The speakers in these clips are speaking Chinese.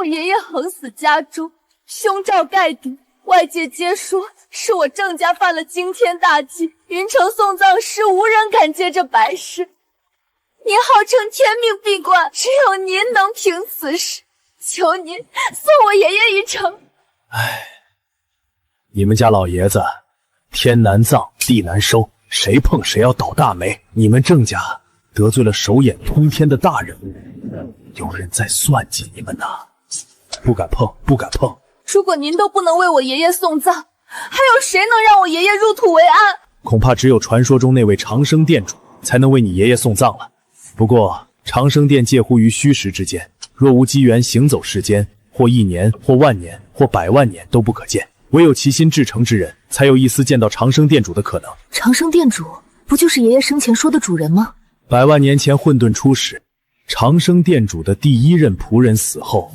爷爷横死家中，凶兆盖顶，外界皆说是我郑家犯了惊天大忌，云城送葬时无人敢接这白事。您号称天命闭关，只有您能平此事，求您送我爷爷一程。唉，你们家老爷子天难葬，地难收，谁碰谁要倒大霉。你们郑家得罪了手眼通天的大人物，有人在算计你们呢，不敢碰，不敢碰。如果您都不能为我爷爷送葬，还有谁能让我爷爷入土为安？恐怕只有传说中那位长生殿主才能为你爷爷送葬了。不过长生殿介乎于虚实之间，若无机缘行走世间，或1年，或万年，或100万年都不可见，唯有其心至诚之人，才有一丝见到长生殿主的可能。长生殿主不就是爷爷生前说的主人吗？100万年前混沌初始，长生殿主的第1任仆人死后，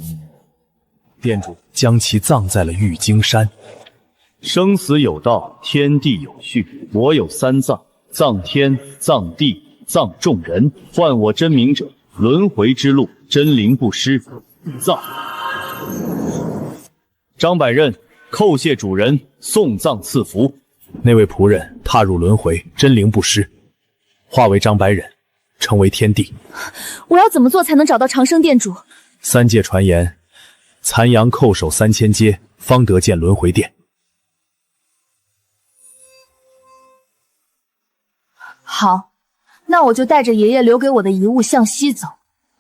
殿主将其葬在了玉京山。生死有道，天地有序，我有3葬：葬天、葬地、葬众人。唤我真名者，轮回之路，真灵不失。葬。张百仞叩谢主人，送葬赐福。那位仆人踏入轮回，真灵不失，化为张百仞，成为天地。我要怎么做才能找到长生殿主？3界传言，残阳叩首3000阶，方得见轮回殿。好，那我就带着爷爷留给我的遗物向西走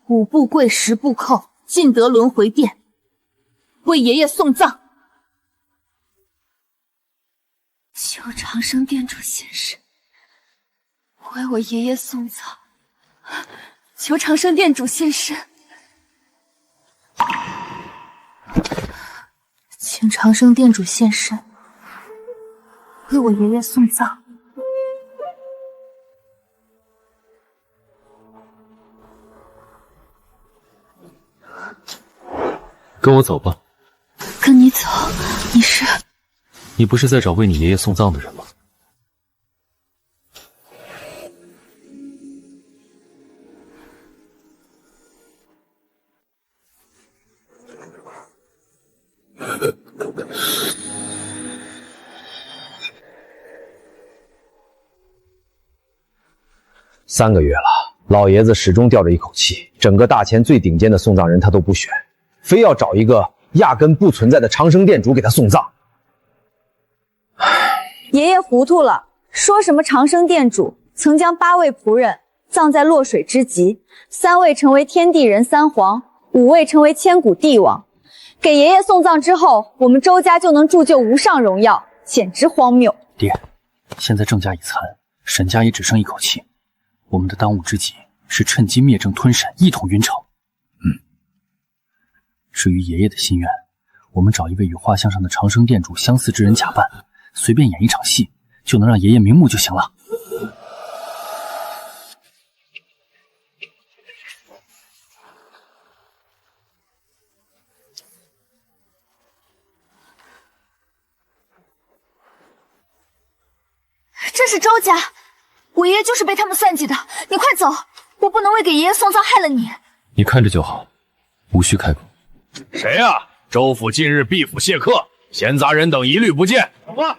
，5步跪10步叩，进得轮回殿，为爷爷送葬。求长生殿主现身，为我爷爷送葬。求长生殿主现身，请长生殿主现身，为我爷爷送葬。跟我走吧。跟你走？你是？你不是在找为你爷爷送葬的人吗？3个月了，老爷子始终吊着一口气，整个大前最顶尖的送葬人他都不选，非要找一个压根不存在的长生殿主给他送葬。爷爷糊涂了，说什么长生殿主曾将8位仆人葬在落水之极，3位成为天地人3皇，5位成为千古帝王。给爷爷送葬之后，我们周家就能铸就无上荣耀，简直荒谬。爹，现在郑家已残，沈家也只剩一口气，我们的当务之急是趁机灭郑吞沈，一统云城。至于爷爷的心愿，我们找一位与画像上的长生殿主相似之人假扮，随便演一场戏，就能让爷爷瞑目就行了。这是周家，我爷爷就是被他们算计的。你快走，我不能为给爷爷送葬害了你。你看着就好，无需开口。谁呀？周府近日毕府谢客，闲杂人等一律不见。什么？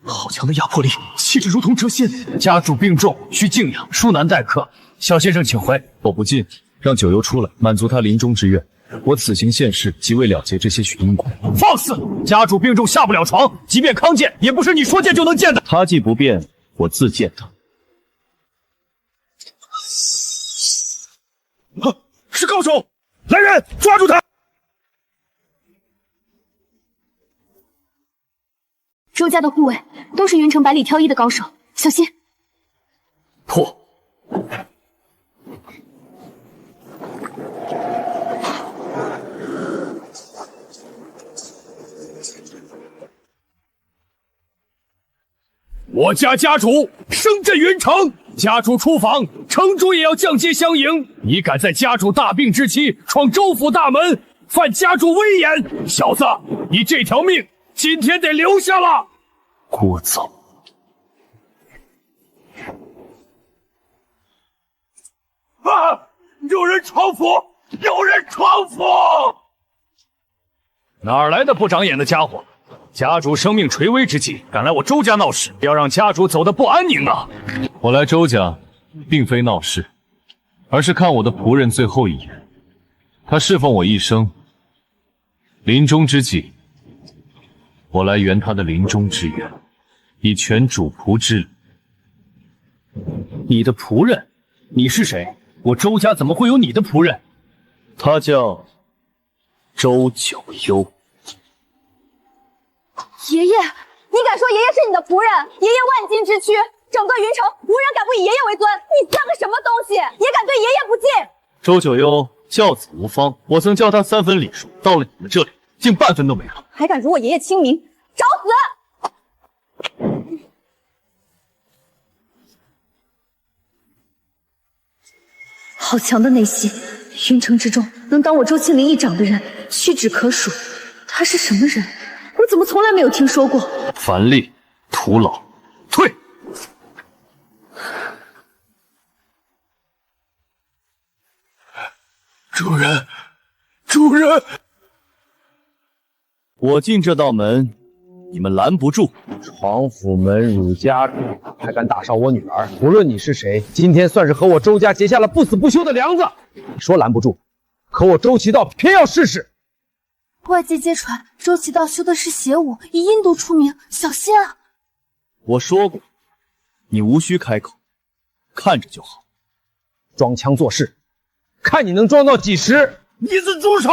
好强的压迫力，气质如同谪仙。家主病重，需静养，恕难待客。小先生请回。我不进，让九幽出来，满足他临终之愿。我此行现世，即为了结这些许因果。放肆！家主病重下不了床，即便康健，也不是你说见就能见的。他既不变，我自见他。是高手！来人，抓住他！周家的护卫都是云城百里挑一的高手，小心！破！我家家主声震云城，家主出访，城主也要降阶相迎。你敢在家主大病之期闯州府大门，犯家主威严，小子，你这条命今天得留下了。聒噪！啊！有人闯府！有人闯狂妇！哪来的不长眼的家伙？家主生命垂危之际，敢来我周家闹事，要让家主走得不安宁啊！我来周家，并非闹事，而是看我的仆人最后一眼。他侍奉我一生，临终之际，我来圆他的临终之愿，以全主仆之礼。你的仆人？你是谁？我周家怎么会有你的仆人？他叫周九幽。爷爷，你敢说爷爷是你的仆人？爷爷万金之躯，整个云城无人敢不以爷爷为尊。你算个什么东西，也敢对爷爷不敬？周九幽教子无方，我曾教他3分礼数，到了你们这里，竟半分都没有。还敢辱我爷爷清明，找死！好强的内心，云城之中能当我周庆林一掌的人屈指可数。他是什么人？我怎么从来没有听说过？凡力徒劳，退！主人，主人！我进这道门，你们拦不住。闯府门辱家主，还敢打伤我女儿！无论你是谁，今天算是和我周家结下了不死不休的梁子。你说拦不住，可我周齐道偏要试试。外界皆传周齐道修的是邪武，以阴毒出名，小心啊！我说过，你无需开口，看着就好。装腔作势，看你能装到几时！你子住手！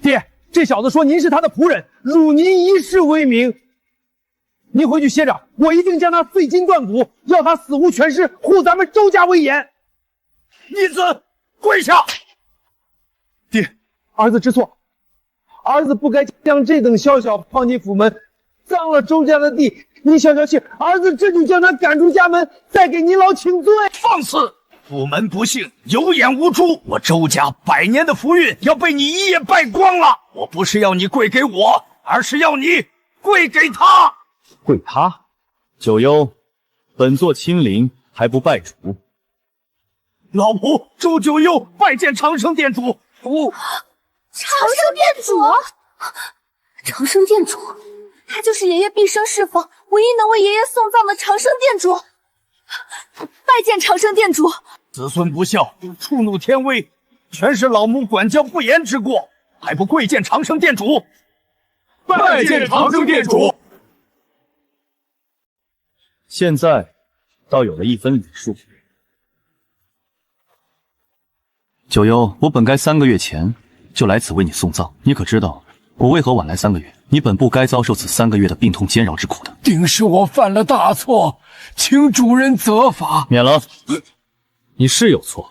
爹，这小子说您是他的仆人，辱您一世威名。您回去歇着，我一定将他碎筋断骨，要他死无全尸，护咱们周家威严。逆子，跪下！爹，儿子知错，儿子不该将这等宵小放进府门，脏了周家的地。您消消气，儿子这就将他赶出家门，再给您老请罪。放肆！府门不幸，有眼无珠，我周家100年的福运要被你一夜败光了。我不是要你跪给我，而是要你跪给他。跪他？九幽，本座亲临，还不拜主？老仆周九幽拜见长生殿主。长生殿主，长生殿主，他就是爷爷毕生侍奉，唯一能为爷爷送葬的长生殿主。拜见长生殿主。子孙不孝，触怒天威，全是老母管教不严之过，还不跪见长生殿主？拜见长生殿主。现在倒有了一分礼数。九幽，我本该3个月前就来此为你送葬，你可知道我为何晚来3个月？你本不该遭受此3个月的病痛煎熬之苦的。定是我犯了大错，请主人责罚。免了，你是有错，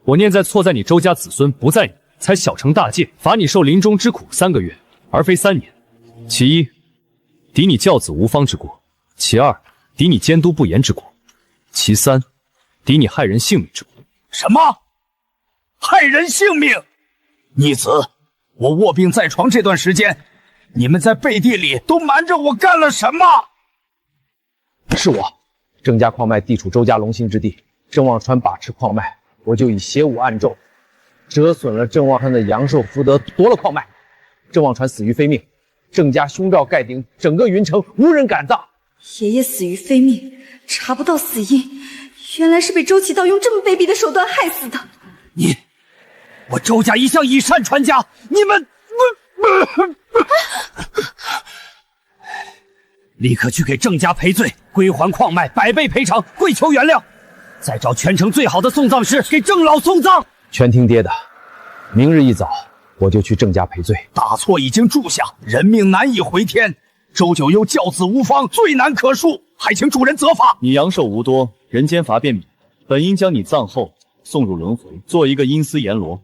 我念在错在你周家子孙不在你，才小惩大戒，罚你受临终之苦3个月，而非3年。其一，抵你教子无方之过；其二，抵你监督不严之过；其三，抵你害人性命之过。什么？害人性命？逆子，我卧病在床这段时间，你们在背地里都瞒着我干了什么？是我，郑家矿脉地处周家龙兴之地，郑望川把持矿脉，我就以邪武暗咒折损了郑望川的阳寿福德，夺了矿脉。郑望川死于非命，郑家凶兆盖顶，整个云城无人敢葬。爷爷死于非命，查不到死因，原来是被周齐道用这么卑鄙的手段害死的。我周家一向以善传家，你们立刻去给郑家赔罪，归还矿脉，100倍赔偿，跪求原谅。再找全城最好的送葬师给郑老送葬。全听爹的，明日一早我就去郑家赔罪。大错已经铸下，人命难以回天。周九幽教子无方，罪难可恕，还请主人责罚。你阳寿无多，人间罚便免，本应将你葬后送入轮回，做一个阴司阎罗。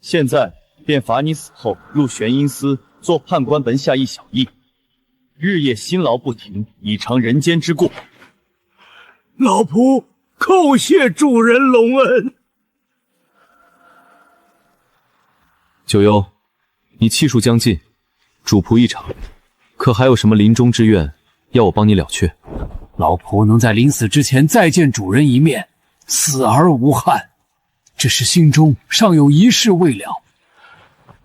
现在便罚你死后入玄阴司，做判官门下一小役，日夜辛劳不停，以偿人间之过。老仆叩谢主人隆恩。九幽，你气数将尽，主仆一场，可还有什么临终之愿要我帮你了却？老仆能在临死之前再见主人一面，死而无憾，只是心中尚有一事未了。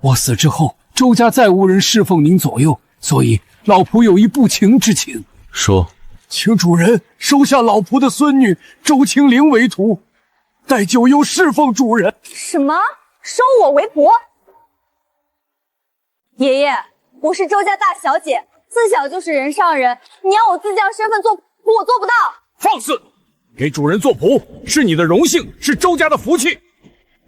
我死之后，周家再无人侍奉您左右，所以老仆有一不情之请。说，请主人收下老仆的孙女周青灵为徒，待九幽侍奉主人。什么？收我为仆？爷爷，我是周家大小姐，自小就是人上人，你要我自降身份做仆，我做不到。放肆！给主人做仆是你的荣幸，是周家的福气。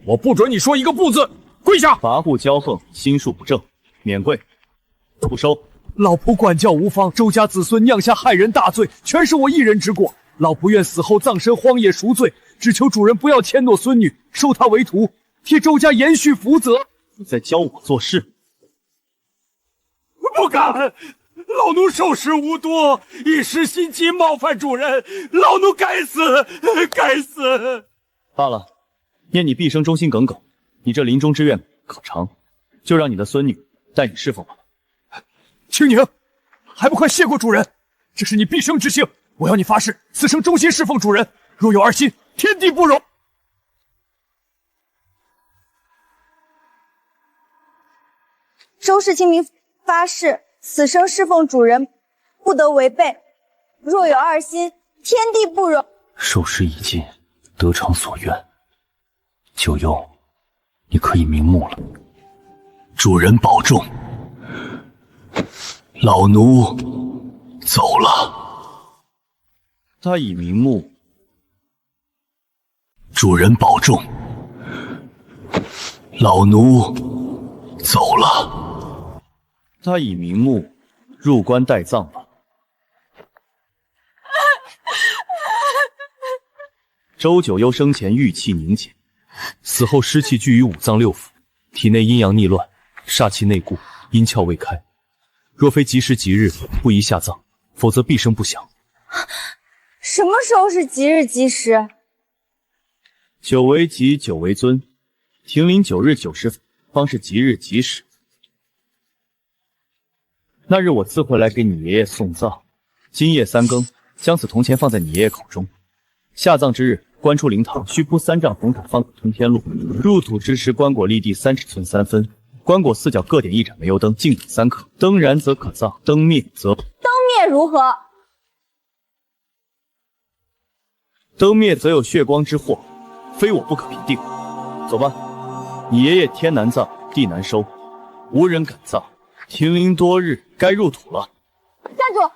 我不准你说一个不字，跪下！跋扈骄横，心术不正，免跪。不收。老仆管教无方，周家子孙酿下害人大罪，全是我一人之过。老仆愿死后葬身荒野赎罪，只求主人不要迁诺孙女，收她为徒，替周家延续福泽。你在教我做事？不敢，老奴受时无多，一时心急冒犯主人，老奴该死，该死。罢了，念你毕生忠心耿耿，你这临终之愿可偿，就让你的孙女带你侍奉吧。青宁，还不快谢过主人！这是你毕生之幸，我要你发誓，此生忠心侍奉主人。若有二心，天地不容。周氏清明发誓，此生侍奉主人，不得违背。若有二心，天地不容。受师已尽，得偿所愿。九幽，你可以瞑目了。主人保重。老奴走了。他已瞑目。主人保重。老奴走了。他已瞑目，入棺待葬吧。周九幽生前玉气凝结，死后湿气聚于五脏六腑，体内阴阳逆乱，煞气内固，阴窍未开。若非吉时吉日不宜下葬，否则毕生不祥。什么时候是吉日吉时？九为吉，九为尊，停灵9日9时方是吉日吉时。那日我自会来给你爷爷送葬，今夜3更，将此铜钱放在你爷爷口中。下葬之日，棺出灵堂，须铺3丈红土，方可通天路。入土之时，棺椁立地30寸3分。棺椁4角各点1盏煤油灯，径点3颗。灯燃则可葬，灯灭则……灯灭如何？灯灭则有血光之祸，非我不可平定。走吧，你爷爷天难葬，地难收，无人敢葬。停灵多日，该入土了。站住！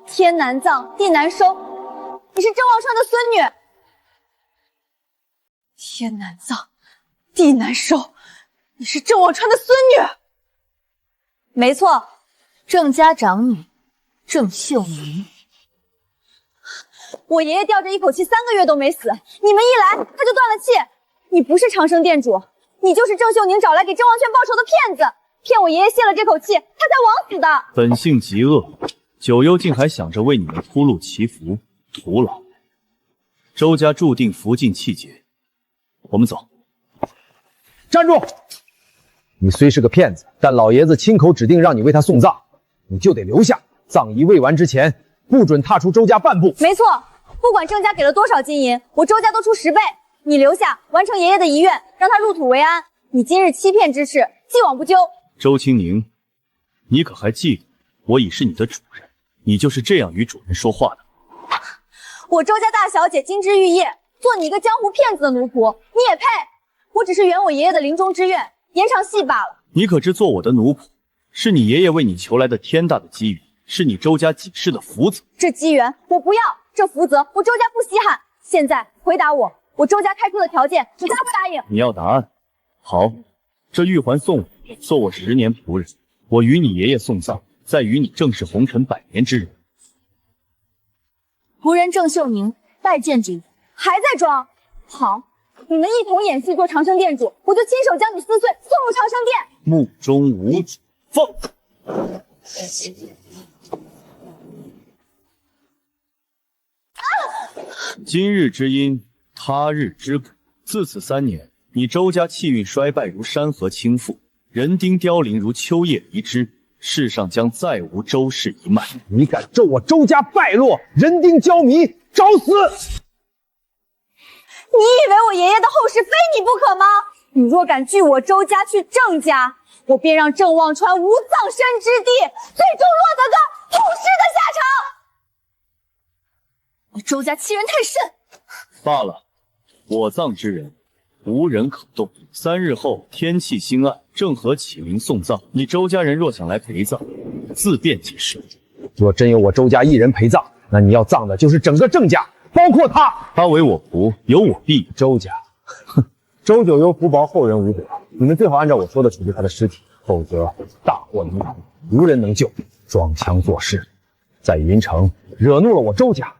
天难葬，地难收，你是郑忘川的孙女。天难葬，地难收，你是郑忘川的孙女。没错，郑家长女郑秀宁。我爷爷吊着一口气3个月都没死，你们一来他就断了气。你不是长生店主，你就是郑秀宁找来给郑忘轩报仇的骗子，骗我爷爷泄了这口气，他才枉死的。本性极恶，九幽竟还想着为你们铺路祈福，徒劳。周家注定福尽气绝，我们走。站住！你虽是个骗子，但老爷子亲口指定让你为他送葬，你就得留下。葬仪未完之前，不准踏出周家半步。没错，不管郑家给了多少金银，我周家都出10倍。你留下，完成爷爷的遗愿，让他入土为安。你今日欺骗之事，既往不咎。周青宁，你可还记得我已是你的主人？你就是这样与主人说话的。我周家大小姐金枝玉叶，做你一个江湖骗子的奴仆，你也配？我只是圆我爷爷的临终之愿，延长戏罢了。你可知做我的奴仆，是你爷爷为你求来的天大的机遇，是你周家几世的福泽。这机缘我不要，这福泽我周家不稀罕。现在回答我周家开出的条件，你答不答应？你要答案。好，这玉环送我，做我10年仆人，我与你爷爷送葬，再与你正是红尘100年之人。仆人郑秀宁拜见主。还在装？好，你们一同演戏做长生店主，我就亲手将你撕碎，送入长生殿。目中无主，放！今日之阴，他日之果。自此3年，你周家气运衰败如山河倾覆，人丁凋零如秋叶离枝，世上将再无周氏一脉。你敢咒我周家败落，人丁焦靡，找死！以为我爷爷的后事非你不可吗？你若敢拒我周家去郑家，我便让郑忘川无葬身之地，最终落得个吐尸的下场。你周家欺人太甚！罢了，我葬之人，无人可动。3日后天气兴暗，正合启灵送葬。你周家人若想来陪葬，自便即是。若真有我周家一人陪葬，那你要葬的就是整个郑家，包括他。他为我仆，有我必。周家，哼，周九幽福薄，后人无果。你们最好按照我说的处置他的尸体，否则大祸临头，无人能救。装腔作势，在云城惹怒了我周家，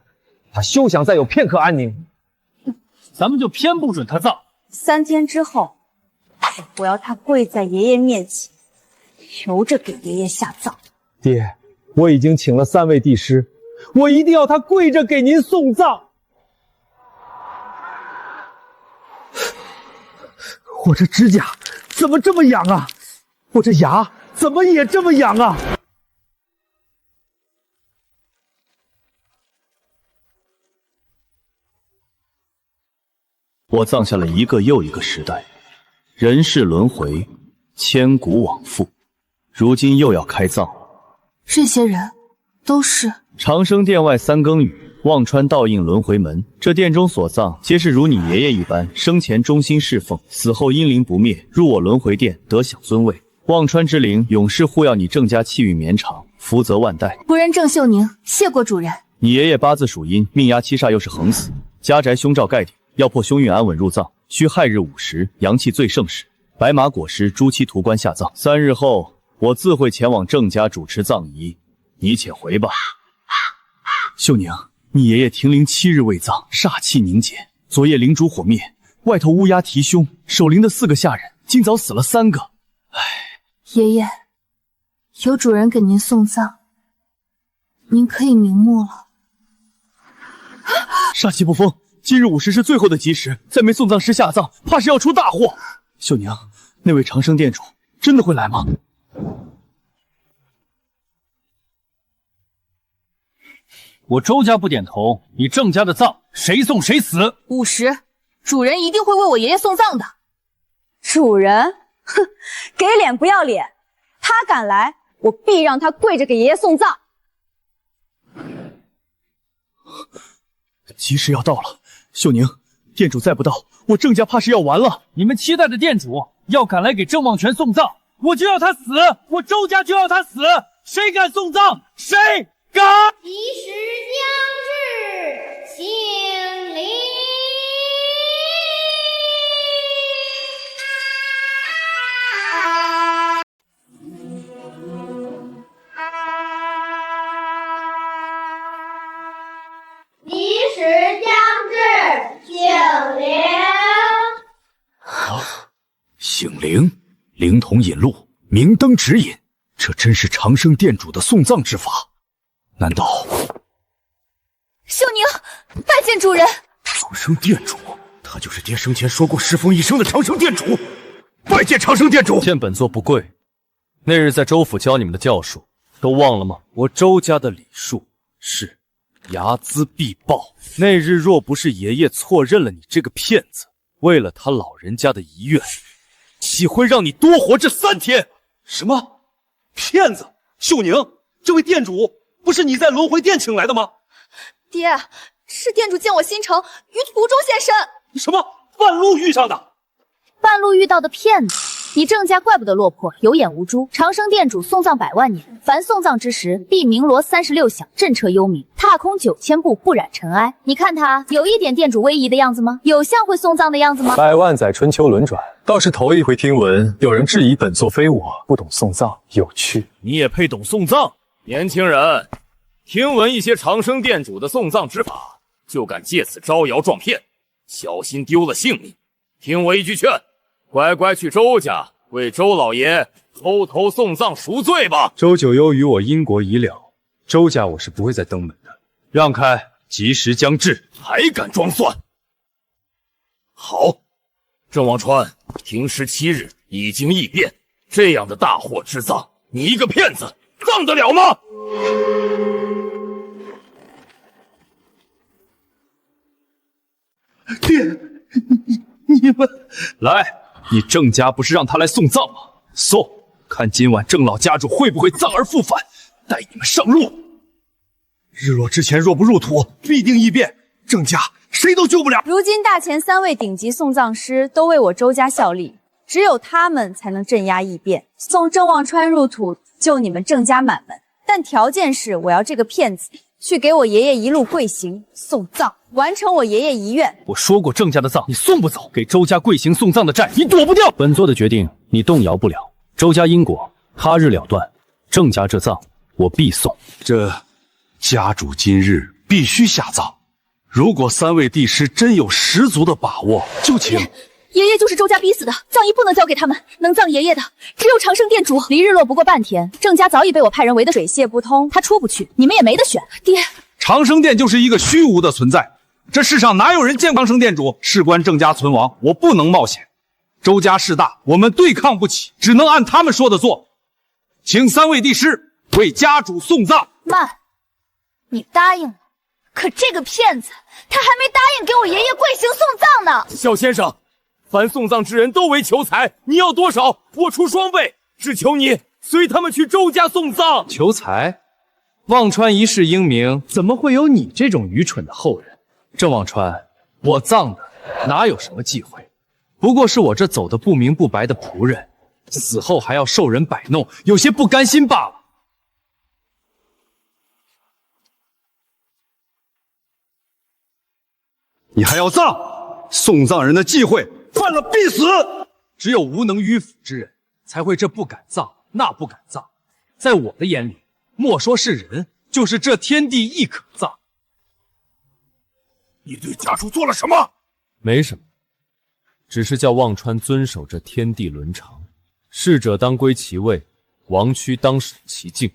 他休想再有片刻安宁。咱们就偏不准他葬。3天之后，我要他跪在爷爷面前，求着给爷爷下葬。爹，我已经请了3位帝师，我一定要他跪着给您送葬。我这指甲怎么这么痒啊？我这牙怎么也这么痒啊？我葬下了一个又一个时代，人世轮回，千古往复，如今又要开葬。这些人都是长生殿外3更雨，忘川倒映轮回门。这殿中所葬，皆是如你爷爷一般，生前忠心侍奉，死后阴灵不灭，入我轮回殿得享尊位。忘川之灵永世护佑你郑家气运绵长，福泽万代。仆人郑秀宁，谢过主人。你爷爷八字属阴，命压七煞又是横死，家宅凶兆盖顶。要破凶运安稳入葬，需亥日午时，阳气最盛时，白马裹尸，朱漆涂棺下葬。3日后，我自会前往郑家主持葬仪，你且回吧。秀宁，你爷爷停灵7日未葬，煞气凝结，昨夜灵烛火灭，外头乌鸦啼凶，守灵的4个下人，今早死了3个。唉，爷爷，有主人给您送葬，您可以瞑目了。煞气不封。今日午时是最后的吉时，再没送葬师下葬，怕是要出大祸。秀宁，那位长生店主真的会来吗？我周家不点头，你郑家的葬谁送谁死。午时，主人一定会为我爷爷送葬的。主人，哼，给脸不要脸！他敢来，我必让他跪着给爷爷送葬。吉时要到了。秀宁，店主再不到，我郑家怕是要完了。你们期待的店主要敢来给郑忘泉送葬，我就要他死，我周家就要他死。谁敢送葬，谁敢！吉时将至，请灵。吉时将至，请灵。醒灵，灵童引路，明灯指引，这真是长生店主的送葬之法。难道秀宁，拜见主人。长生店主，他就是爹生前说过侍奉一生的长生店主。拜见长生店主。见本座不贵。那日在州府教你们的教术，都忘了吗？我周家的礼数是睚眦必报。那日若不是爷爷错认了你这个骗子，为了他老人家的遗愿，岂会让你多活这3天？什么？骗子？秀宁，这位店主不是你在轮回殿请来的吗？爹，是店主见我心诚，于途中现身。什么？半路遇上的？半路遇到的骗子。你郑家怪不得落魄，有眼无珠。长生店主送葬100万年，凡送葬之时，必鸣锣36响，震彻幽冥，踏空9000步，不染尘埃。你看他有一点店主威仪的样子吗？有像会送葬的样子吗？100万载春秋轮转，倒是头一回听闻有人质疑本座非我不懂送葬，有趣。你也配懂送葬？年轻人，听闻一些长生店主的送葬之法，就敢借此招摇撞骗，小心丢了性命。听我一句劝，乖乖去周家为周老爷偷偷送葬赎罪吧。周九幽与我因果已了，周家我是不会再登门的。让开，吉时将至。还敢装蒜？好，郑忘川停尸7日，已经异变，这样的大祸之葬，你一个骗子葬得了吗？来，你郑家不是让他来送葬吗？送，看今晚郑老家主会不会葬而复返，带你们上路。日落之前若不入土，必定异变，郑家谁都救不了。如今大前3位顶级送葬师都为我周家效力，只有他们才能镇压异变，送郑忘川入土，救你们郑家满门。但条件是，我要这个骗子去给我爷爷一路跪行送葬，完成我爷爷遗愿。我说过，郑家的葬你送不走，给周家跪行送葬的债你躲不掉。本座的决定你动摇不了，周家因果他日了断，郑家这葬我必送。这家主今日必须下葬，如果3位帝师真有十足的把握，就请。爷爷就是周家逼死的，葬仪不能交给他们，能葬爷爷的只有长生殿主。离日落不过半天，郑家早已被我派人围得水泄不通，他出不去，你们也没得选。爹，长生殿就是一个虚无的存在，这世上哪有人见长生殿主？事关郑家存亡，我不能冒险。周家势大，我们对抗不起，只能按他们说的做。请3位帝师为家主送葬。慢，你答应了，可这个骗子他还没答应给我爷爷跪行送葬呢。小先生，凡送葬之人都为求财，你要多少，我出双倍，只求你随他们去周家送葬。求财？忘川一世英名，怎么会有你这种愚蠢的后人？郑忘川，我葬的哪有什么忌讳，不过是我这走得不明不白的仆人，死后还要受人摆弄，有些不甘心罢了。你还要葬？送葬人的忌讳犯了必死。只有无能迂腐之人才会这不敢葬那不敢葬，在我的眼里，莫说是人，就是这天地亦可葬。你对家主做了什么？没什么，只是叫忘川遵守这天地伦常，逝者当归其位，亡躯当守其境。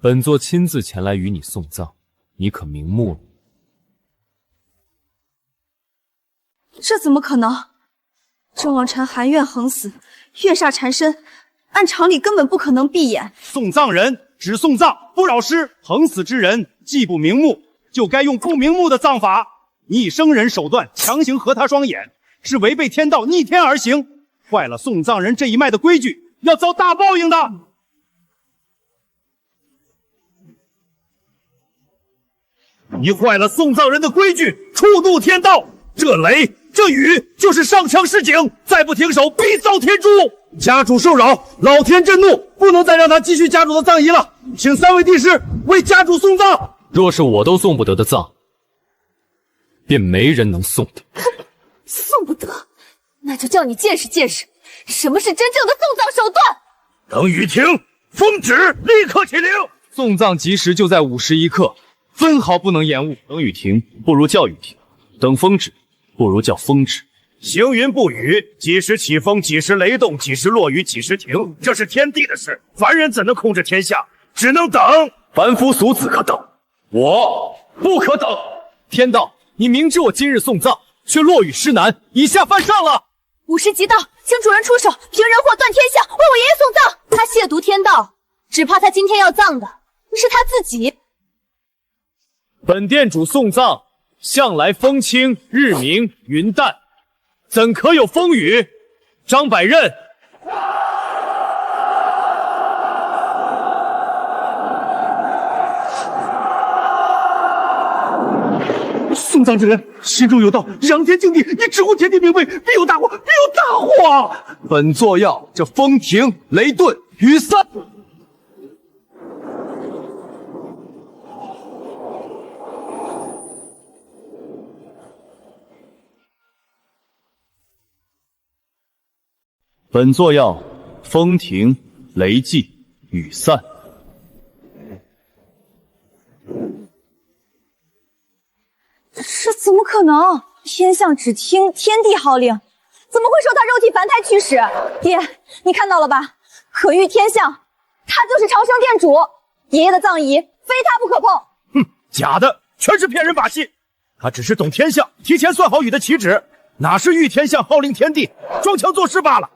本座亲自前来与你送葬，你可瞑目了？这怎么可能？郑忘川含怨横死，月煞缠身，按常理根本不可能闭眼。送葬人只送葬不扰尸，横死之人既不瞑目，就该用不瞑目的葬法。你以生人手段强行合他双眼，是违背天道，逆天而行，坏了送葬人这一脉的规矩，要遭大报应的。你坏了送葬人的规矩，触怒天道，这雷这雨就是上枪示警，再不停手必遭天诛。家主受扰，老天震怒，不能再让他继续家主的葬仪了，请3位帝师为家主送葬。若是我都送不得的葬，便没人能送的。送不得，那就叫你见识见识什么是真正的送葬手段。等雨停，封旨立刻起灵。送葬吉时就在午时1刻，分毫不能延误。等雨停，不如叫雨停；等风止，不如叫风止。行云布雨，几时起风，几时雷动，几时落雨，几时停，这是天地的事，凡人怎能控制天下？只能等。凡夫俗子可等，我不可等。天道，你明知我今日送葬，却落雨失难，以下犯上了。午时即到，请主人出手，平人祸断天下，为我爷爷送葬。他亵渎天道，只怕他今天要葬的是他自己。本店主送葬，向来风清日明云淡，怎可有风雨？张百仞。送葬之人心中有道，仰天敬地，你直呼天地明威，必有大祸，必有大祸！本座要这风停雷顿雨散。本座要风停雷寂雨散。这怎么可能？天象只听天地号令，怎么会受他肉体凡胎驱使？爹，你看到了吧？可遇天象，他就是长生殿主，爷爷的葬仪非他不可碰。哼，假的，全是骗人把戏。他只是懂天象，提前算好雨的起止，哪是遇天象号令天地，装腔作势罢了。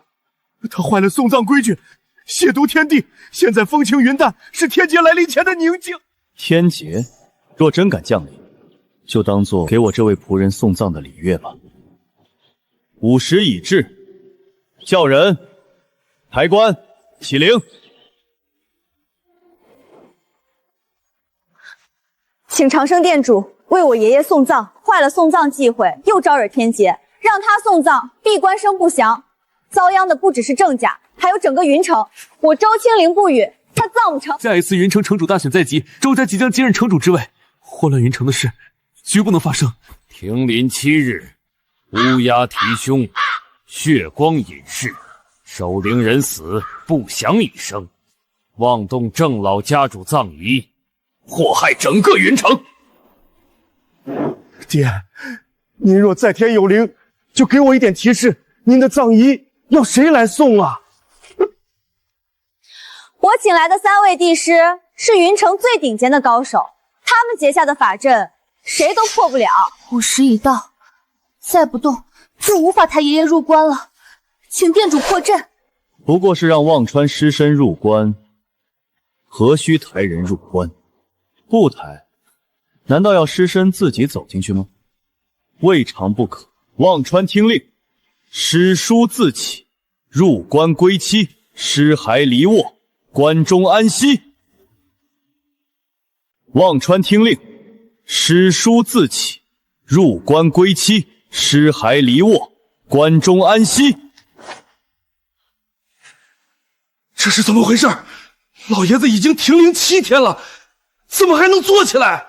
他坏了送葬规矩，亵渎天地，现在风轻云淡，是天劫来临前的宁静。天劫若真敢降临，就当做给我这位仆人送葬的礼乐吧。午时已至，叫人，抬棺，起灵。请长生店主为我爷爷送葬，坏了送葬忌讳，又招惹天劫，让他送葬，闭关生不祥。遭殃的不只是郑家，还有整个云城。我周清灵不语，他葬不成。下一次云城城主大选在即，周家即将接任城主之位，祸乱云城的事绝不能发生。停临7日，乌鸦啼凶，血光隐世，守灵人死，不祥一生，妄动郑老家主葬仪，祸害整个云城。爹，您若在天有灵，就给我一点提示，您的葬仪要谁来送啊？我请来的3位帝师是云城最顶尖的高手，他们结下的法阵，谁都破不了。午时已到，再不动就无法抬爷爷入关了，请店主破阵。不过是让忘川尸身入关，何须抬人入关？不抬，难道要尸身自己走进去吗？未尝不可。忘川听令，尸书自起，入关归期，尸骸离卧，关中安息。忘川听令，尸书自起，入关归期，尸骸离卧，关中安息。这是怎么回事？老爷子已经停灵7天了，怎么还能坐起来？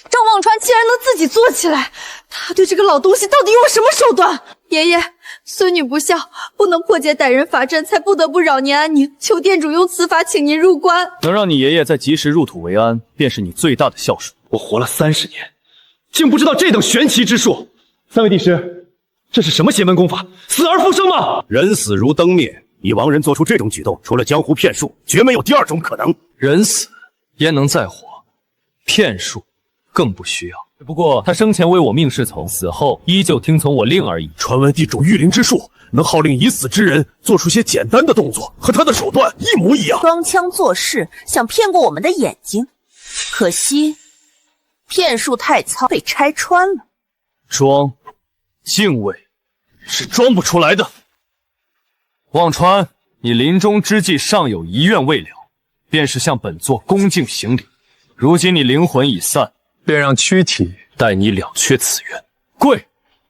赵忘川竟然能自己坐起来，他对这个老东西到底用了什么手段？爷爷，孙女不孝，不能破解歹人法阵，才不得不扰您安宁，求店主用此法请您入关。能让你爷爷在及时入土为安，便是你最大的孝顺。我活了30年，竟不知道这等玄奇之术。3位帝师，这是什么邪门功法？死而复生吗？人死如灯灭，以亡人做出这种举动，除了江湖骗术，绝没有第2种可能。人死焉能再活？骗术更不需要。不过他生前为我命是从，死后依旧听从我令而已。传闻地主御灵之术能号令已死之人做出些简单的动作，和他的手段一模一样。装腔作势，想骗过我们的眼睛，可惜骗术太糙，被拆穿了。装，敬畏是装不出来的。忘川，你临终之际尚有遗愿未了，便是向本座恭敬行礼。如今你灵魂已散，便让躯体代你了却此愿。跪，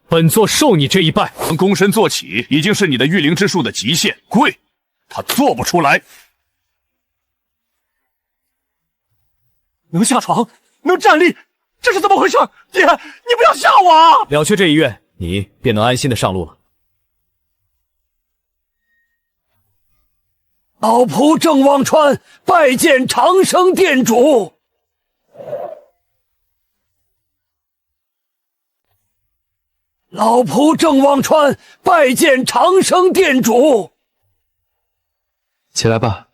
本座受你这一拜。能躬身坐起，已经是你的御灵之术的极限。跪，他做不出来。能下床，能站立，这是怎么回事？爹，你不要吓我啊！了却这一愿，你便能安心的上路了。老仆郑忘川拜见长生店主。老仆郑忘川拜见长生店主。起来吧，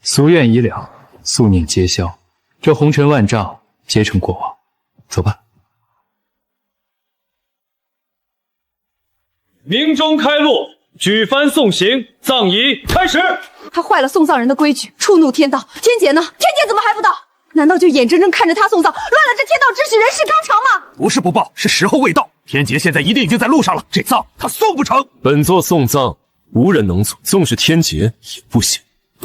夙愿已了，夙念皆消，这红尘万丈皆成过往。走吧。鸣钟开路，举幡送行，葬仪开始。他坏了送葬人的规矩，触怒天道。天劫呢？天劫怎么还不到？难道就眼睁睁看着他送葬，乱了这天道秩序，人世纲常吗？不是不报，是时候未到。天劫现在一定已经在路上了，这葬他送不成。本座送葬无人能阻，纵是天劫也不行。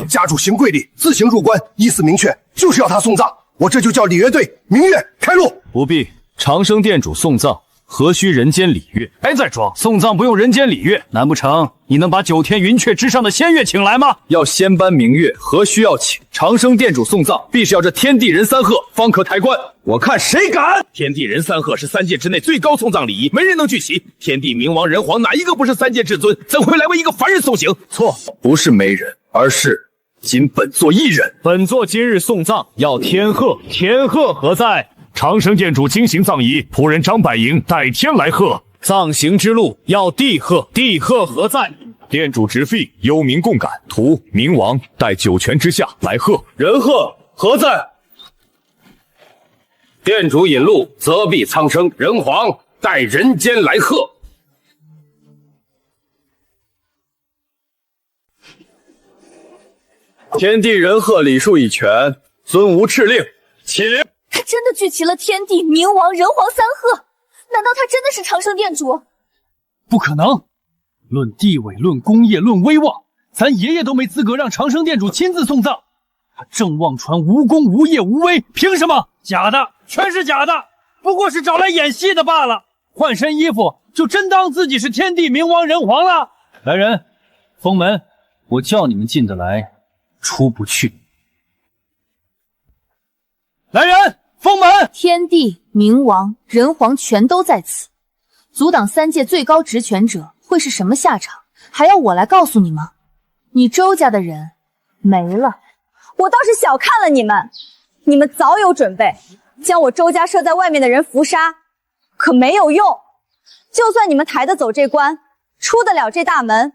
家主行跪礼，自行入关，意思明确，就是要他送葬。我这就叫礼乐队明月开路。不必，长生店主送葬何须人间礼乐？还在装？送葬不用人间礼乐，难不成你能把9天云阙之上的仙乐请来吗？要仙班明月，何须要请？长生店主送葬，必是要这天地人3鹤方可抬棺。我看谁敢！天地人3鹤是3界之内最高送葬礼仪，没人能去袭。天地冥王人皇哪一个不是3界至尊？怎会来为一个凡人送行？错，不是没人，而是仅本座一人。本座今日送葬要天鹤，天鹤何在？长生店主经行葬仪，仆人张百营代天来贺。葬行之路要地鹤，地鹤何在？店主执废，幽冥共感，图冥王待9泉之下来贺。人鹤何在？店主引路，则必苍生，人皇待人间来贺。天地人鹤礼数已全，尊无敕令，起灵。他真的聚齐了天地、冥王、人皇3鹤，难道他真的是长生店主？不可能！论地位，论功业，论威望，咱爷爷都没资格让长生店主亲自送葬。他郑望传无功无业无威，凭什么？假的，全是假的，不过是找来演戏的罢了。换身衣服就真当自己是天地冥王人皇了。来人，封门！我叫你们进得来，出不去。来人，封门！天地、冥王、人皇全都在此，阻挡3界最高职权者会是什么下场？还要我来告诉你吗？你周家的人没了。我倒是小看了你们，你们早有准备，将我周家设在外面的人伏杀，可没有用。就算你们抬得走这关，出得了这大门，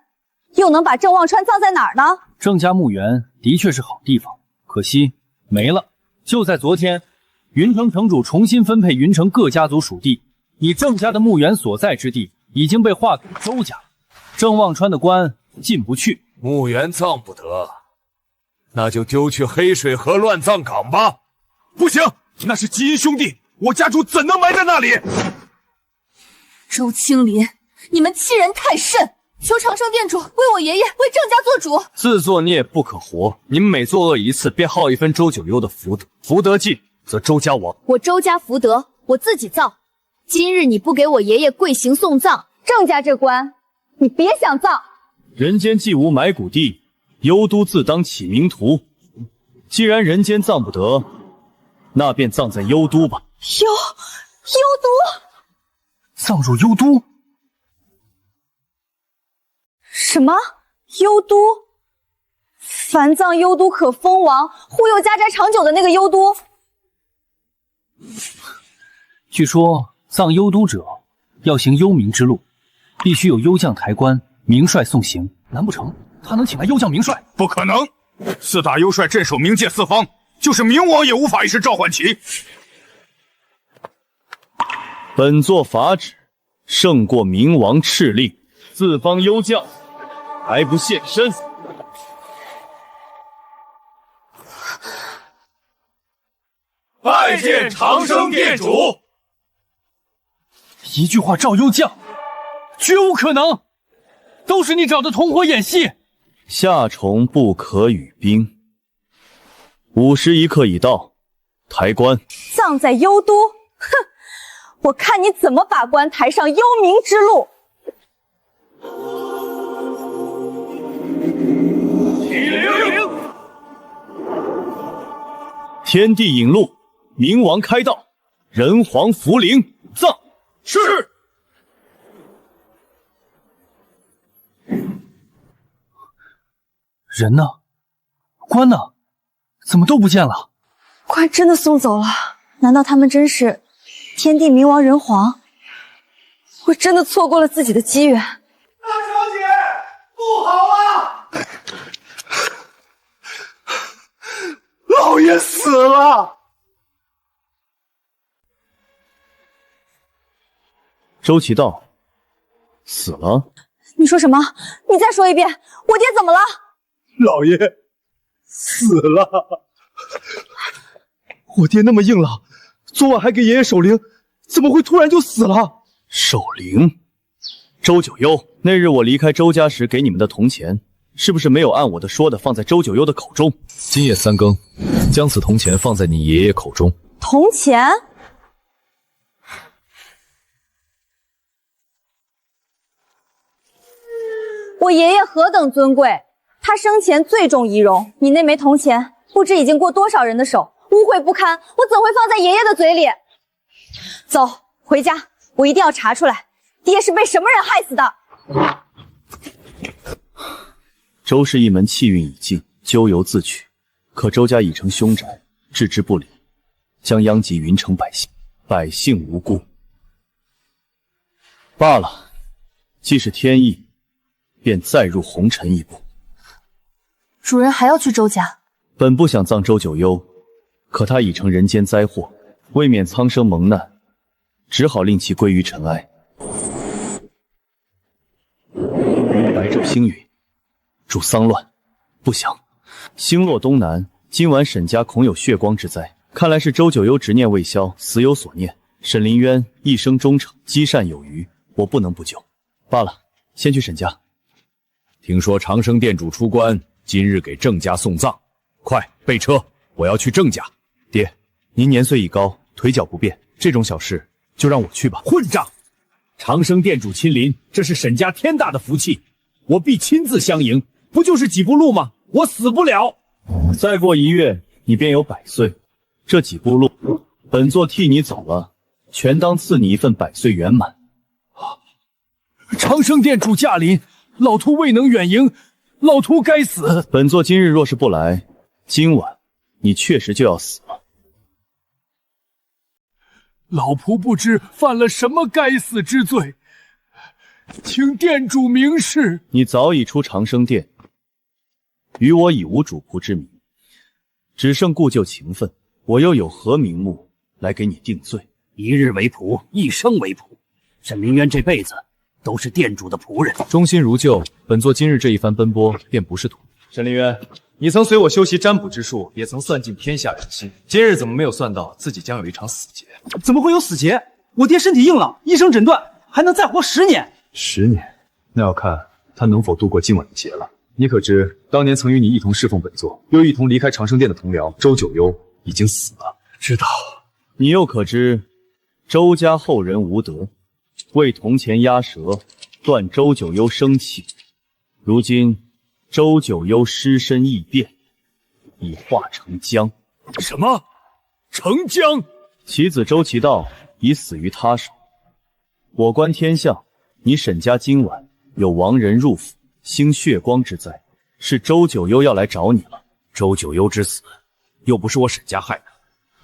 又能把郑望川葬在哪儿呢？郑家墓园的确是好地方，可惜没了。就在昨天，云城城主重新分配云城各家族属地，你郑家的墓园所在之地已经被划给周家，郑望川的官进不去，墓园葬不得，那就丢去黑水河乱葬岗吧。不行，那是基因兄弟，我家主怎能埋在那里？周青林，你们欺人太甚！求长生店主为我爷爷，为郑家做主。自作孽不可活，你们每作恶一次，便耗一分周九幽的福德，福德尽，则周家亡。我周家福德，我自己造。今日你不给我爷爷跪行送葬，郑家这关，你别想造。人间既无埋骨地，幽都自当起名图。既然人间葬不得，那便葬在幽都吧。幽都，葬入幽都？什么？幽都？凡葬幽都可封王，护佑家宅长久的那个幽都？据说葬幽都者要行幽冥之路，必须有幽将抬棺，名帅送行。难不成他能请来幽将名帅？不可能！4大幽帅镇守冥界4方，就是冥王也无法一时召唤起。本座法旨胜过冥王敕令，4方幽将还不现身？拜见长生店主。一句话召幽将，绝无可能，都是你找的同伙演戏。夏虫不可语冰。午时1刻已到，抬棺。葬在幽都？哼！我看你怎么把棺抬上幽冥之路。天地引路，冥王开道，人皇扶灵，葬。是。人呢？棺呢？怎么都不见了？棺真的送走了？难道他们真是天地冥王人皇？我真的错过了自己的机缘。大小姐，不好啊！老爷死了。周琦道：“死了？你说什么？你再说一遍，我爹怎么了？”老爷死了。我爹那么硬朗，昨晚还给爷爷守灵，怎么会突然就死了？守灵？周九幽，那日我离开周家时给你们的铜钱，是不是没有按我的说的放在周九幽的口中？今夜3更，将此铜钱放在你爷爷口中。铜钱？我爷爷何等尊贵，他生前最重仪容，你那枚铜钱不知已经过多少人的手，污秽不堪，我怎会放在爷爷的嘴里？走，回家，我一定要查出来，爹是被什么人害死的。周氏一门气运已尽，咎由自取，可周家已成凶宅，置之不理，将殃及云城百姓，百姓无辜。罢了，既是天意，便再入红尘一步。主人还要去周家？本不想葬周九幽，可他已成人间灾祸，为免苍生蒙难，只好令其归于尘埃。白昼星陨，主丧乱，不祥。星落东南，今晚沈家恐有血光之灾。看来是周九幽执念未消，死有所念。沈林渊一生忠诚，积善有余，我不能不救。罢了，先去沈家。听说长生店主出关，今日给郑家送葬，快备车，我要去郑家。爹，您年岁已高，腿脚不便，这种小事就让我去吧。混账！长生店主亲临，这是沈家天大的福气，我必亲自相迎。不就是几步路吗？我死不了。再过1月，你便有100岁，这几步路，本座替你走了，全当赐你一份100岁圆满。长生店主驾临，老徒未能远迎，老徒该死。本座今日若是不来，今晚你确实就要死了。老仆不知犯了什么该死之罪，请店主明示。你早已出长生殿，与我已无主仆之名，只剩故旧情分，我又有何名目来给你定罪？一日为仆，一生为仆。沈明渊这辈子都是店主的仆人，忠心如旧。本座今日这一番奔波，便不是徒。沈凌渊，你曾随我修习占卜之术，也曾算尽天下人心，今日怎么没有算到自己将有一场死劫？怎么会有死劫？我爹身体硬朗，医生诊断还能再活10年。10年，那要看他能否度过今晚的劫了。你可知，当年曾与你一同侍奉本座，又一同离开长生殿的同僚周九幽已经死了。知道。你又可知，周家后人无德，为铜钱压舌，断周九幽生气。如今周九幽尸身异变，已化成浆。什么？成浆？其子周其道已死于他手。我观天象，你沈家今晚有亡人入府，兴血光之灾，是周九幽要来找你了。周九幽之死，又不是我沈家害的，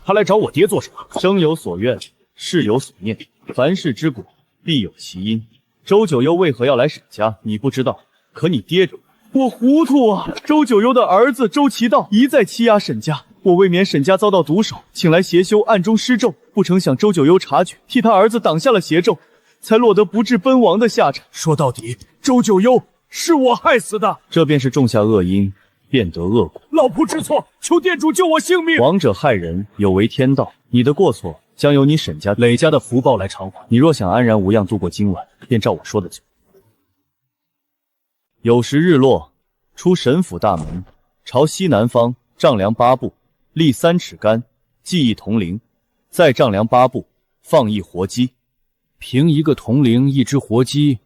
他来找我爹做什么？生有所愿，事有所念，凡事之果必有其因。周九幽为何要来沈家，你不知道，可你爹着。我糊涂啊！周九幽的儿子周其道一再欺压沈家，我为免沈家遭到毒手，请来邪修暗中施咒，不成想周九幽察觉，替他儿子挡下了邪咒，才落得不治奔亡的下场。说到底，周九幽是我害死的，这便是种下恶因，便得恶果。老仆知错，求店主救我性命。亡者害人，有违天道，你的过错将由你沈家累家的福报来偿还。你若想安然无恙度过今晚，便照我说的做。酉时日落，出沈府大门，朝西南方丈量8步，立3尺杆，祭一铜铃，再丈量8步，放一活鸡。凭一个铜铃一只活鸡，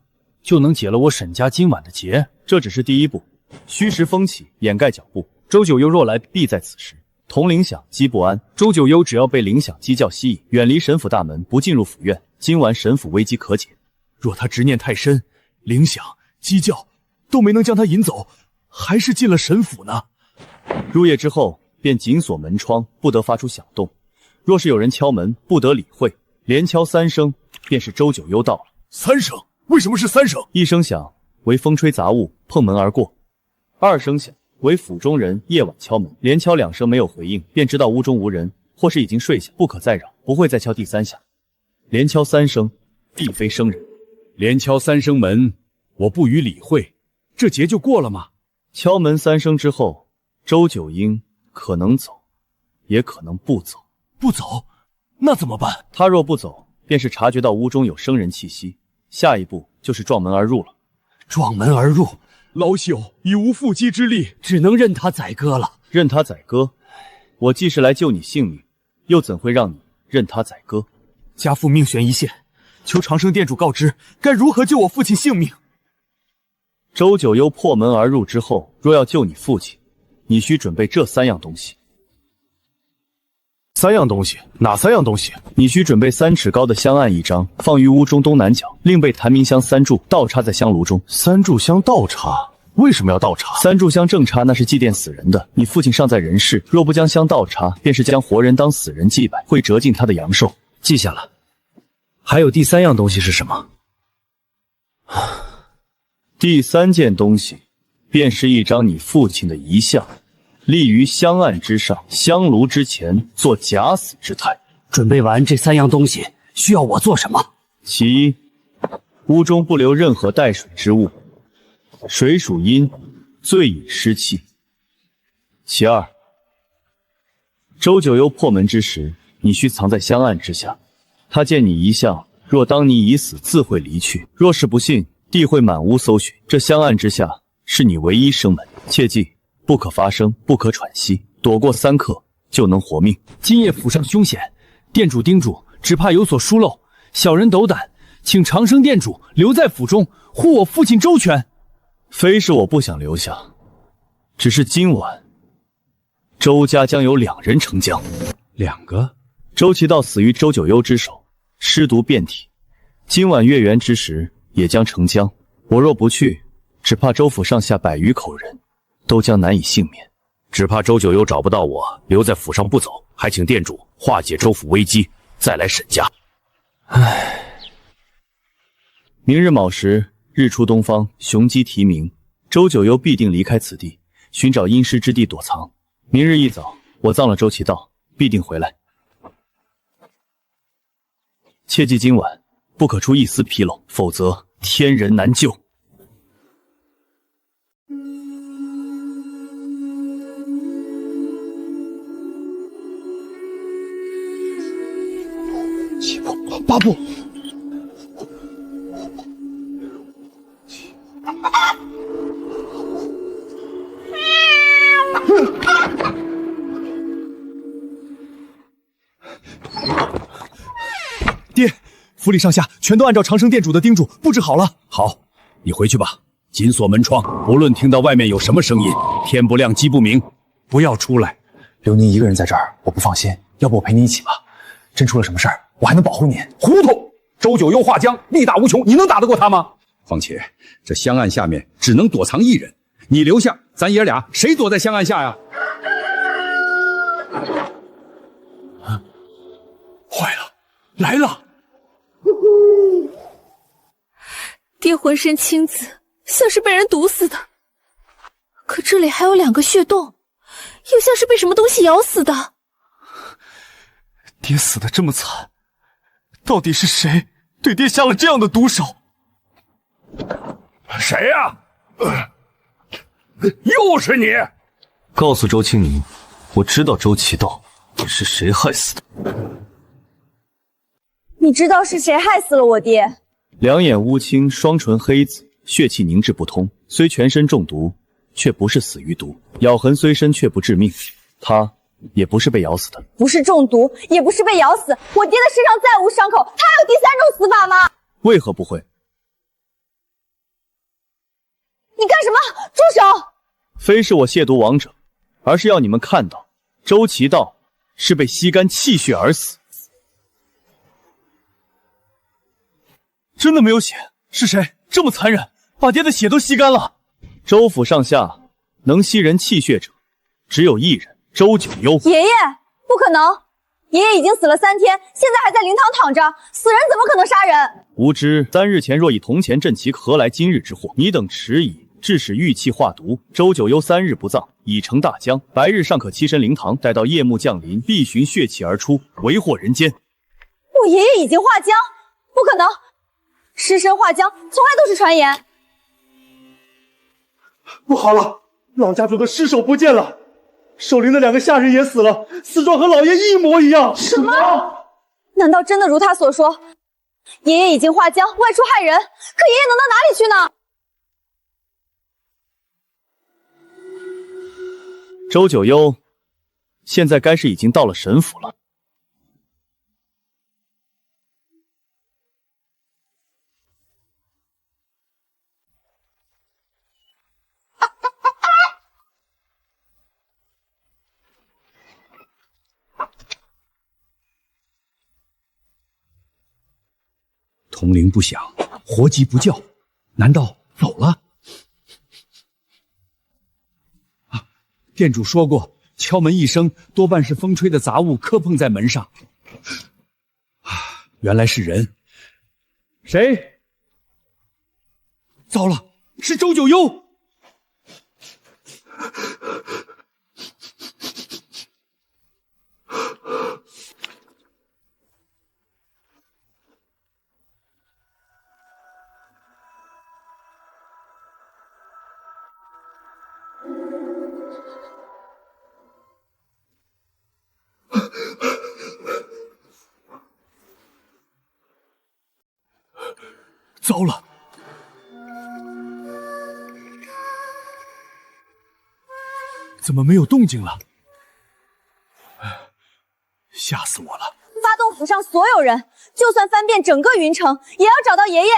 就能解了我沈家今晚的劫？这只是第一步，虚实风起，掩盖脚步。周九幽若来，必在此时。铜铃响，鸡不安。周九幽只要被铃响鸡叫吸引，远离沈府大门，不进入府院，今晚沈府危机可解。若他执念太深，铃响鸡叫都没能将他引走，还是进了沈府呢？入夜之后，便紧锁门窗，不得发出响动。若是有人敲门，不得理会，连敲3声，便是周九幽到了。3声？为什么是3声？1声响为风吹杂物碰门而过，2声响为府中人夜晚敲门，连敲2声没有回应，便知道屋中无人，或是已经睡下，不可再扰，不会再敲第3下。连敲3声，必非生人。连敲3声门，我不予理会，这劫就过了吗？敲门3声之后，周九英可能走，也可能不走。不走？那怎么办？他若不走，便是察觉到屋中有生人气息，下一步就是撞门而入了。撞门而入，老朽已无缚鸡之力，只能任他宰割了。任他宰割？我既是来救你性命，又怎会让你任他宰割？家父命悬一线，求长生店主告知该如何救我父亲性命。周九幽破门而入之后，若要救你父亲，你需准备这3样东西。3样东西？哪3样东西？你需准备3尺高的香案1张，放于屋中东南角，另备檀明香3炷，倒插在香炉中。3炷香倒插？为什么要倒插？3炷香正插，那是祭奠死人的。你父亲尚在人世，若不将香倒插，便是将活人当死人祭拜，会折尽他的阳寿。记下了。还有第3样东西是什么？第3件东西，便是一张你父亲的遗像，立于香案之上，香炉之前，做假死之态。准备完这3样东西，需要我做什么？其一，屋中不留任何带水之物，水属阴，最引湿气。其二，周九幽破门之时，你需藏在香案之下。他见你遗像，若当你已死，自会离去。若是不信，定会满屋搜寻。这香案之下，是你唯一生门，切记不可发声，不可喘息，躲过3刻就能活命。今夜府上凶险，店主叮嘱，只怕有所疏漏，小人斗胆，请长生店主留在府中，护我父亲周全。非是我不想留下，只是今晚周家将有2人成江。2个？周其道死于周九幽之手，尸毒遍体，今晚月圆之时也将成江。我若不去，只怕周府上下100余口人都将难以幸免。只怕周九幽找不到我，留在府上不走，还请店主化解周府危机，再来沈家。唉，明日卯时，日出东方，雄鸡啼鸣，周九幽必定离开此地，寻找阴湿之地躲藏。明日一早，我葬了周其道，必定回来。切记今晚不可出一丝纰漏，否则天人难救。7步8步。爹，府里上下全都按照长生店主的叮嘱布置好了。好，你回去吧，紧锁门窗，不论听到外面有什么声音，天不亮鸡不鸣，不要出来。留您一个人在这儿，我不放心，要不我陪你一起吧？真出了什么事儿，我还能保护您。糊涂！周九幽画江，力大无穷，你能打得过他吗？况且这香案下面只能躲藏1人，你留下，咱爷俩谁躲在香案下呀？坏了，来了！爹浑身青紫，像是被人毒死的。可这里还有2个血洞，又像是被什么东西咬死的。爹死得这么惨，到底是谁对爹下了这样的毒手？谁呀？又是你！告诉周青宁，我知道周其道是谁害死的。你知道是谁害死了我爹？两眼乌青，双唇黑紫，血气凝滞不通，虽全身中毒，却不是死于毒。咬痕虽深，却不致命。他也不是被咬死的，不是中毒，也不是被咬死。我爹的身上再无伤口，他还有第3种死法吗？为何不会？你干什么？住手！非是我亵渎王者，而是要你们看到周其道是被吸干气血而死。真的没有血？是谁这么残忍，把爹的血都吸干了？周府上下能吸人气血者，只有1人，周九幽。爷爷，不可能！爷爷已经死了3天，现在还在灵堂躺着，死人怎么可能杀人？无知，3日前若以铜钱镇其，何来今日之祸？你等迟疑，致使玉气化毒。周九幽3日不葬，已成大僵。白日尚可栖身灵堂，待到夜幕降临，必循血气而出，为祸人间。我爷爷已经化僵，不可能！尸身化僵，从来都是传言。不好了，老家主的尸首不见了，守灵的2个下人也死了，死状和老爷一模一样。什么？难道真的如他所说，爷爷已经化僵，外出害人？可爷爷能到哪里去呢？周九幽，现在该是已经到了神府了。铜铃不响，活鸡不叫，难道走了？啊，店主说过，敲门一声，多半是风吹的杂物磕碰在门上。啊，原来是人。谁？糟了，是周九幽！糟了！么没有动静了？吓死我了！发动府上所有人，就算翻遍整个云城，也要找到爷爷。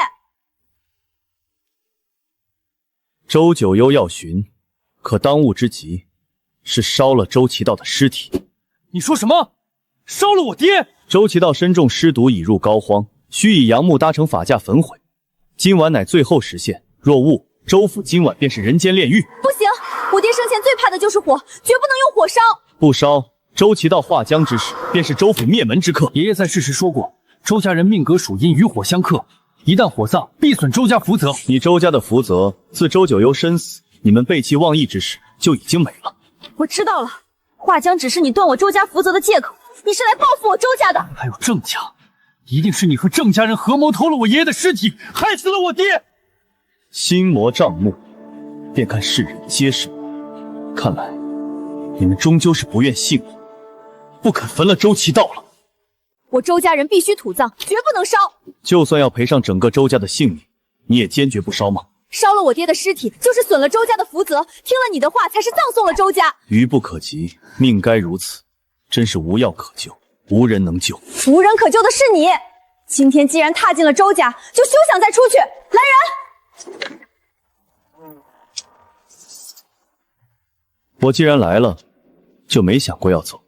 周九幽要寻，可当务之急是烧了周奇道的尸体。你说什么？烧了我爹？周奇道身中尸毒，已入膏肓，须以杨木搭成法架焚毁。今晚乃最后时限，若误，周府今晚便是人间炼狱。不行，我爹生前最怕的就是火，绝不能用火烧。不烧，周奇道画江之时，便是周府灭门之刻。爷爷在世时说过，周家人命格属阴，与火相克，一旦火葬，必损周家福泽。你周家的福泽，自周九幽身死，你们背弃忘义之时就已经没了。我知道了，画江只是你断我周家福泽的借口，你是来报复我周家的。还有郑家，一定是你和郑家人合谋偷了我爷爷的尸体，害死了我爹。心魔障目，便看世人皆是我。看来你们终究是不愿信我，不肯焚了周奇道了。我周家人必须土葬，绝不能烧。就算要赔上整个周家的性命，你也坚决不烧吗？烧了我爹的尸体，就是损了周家的福泽。听了你的话，才是葬送了周家。愚不可及，命该如此，真是无药可救，无人能救。无人可救的是你。今天既然踏进了周家，就休想再出去。来人！我既然来了，就没想过要走，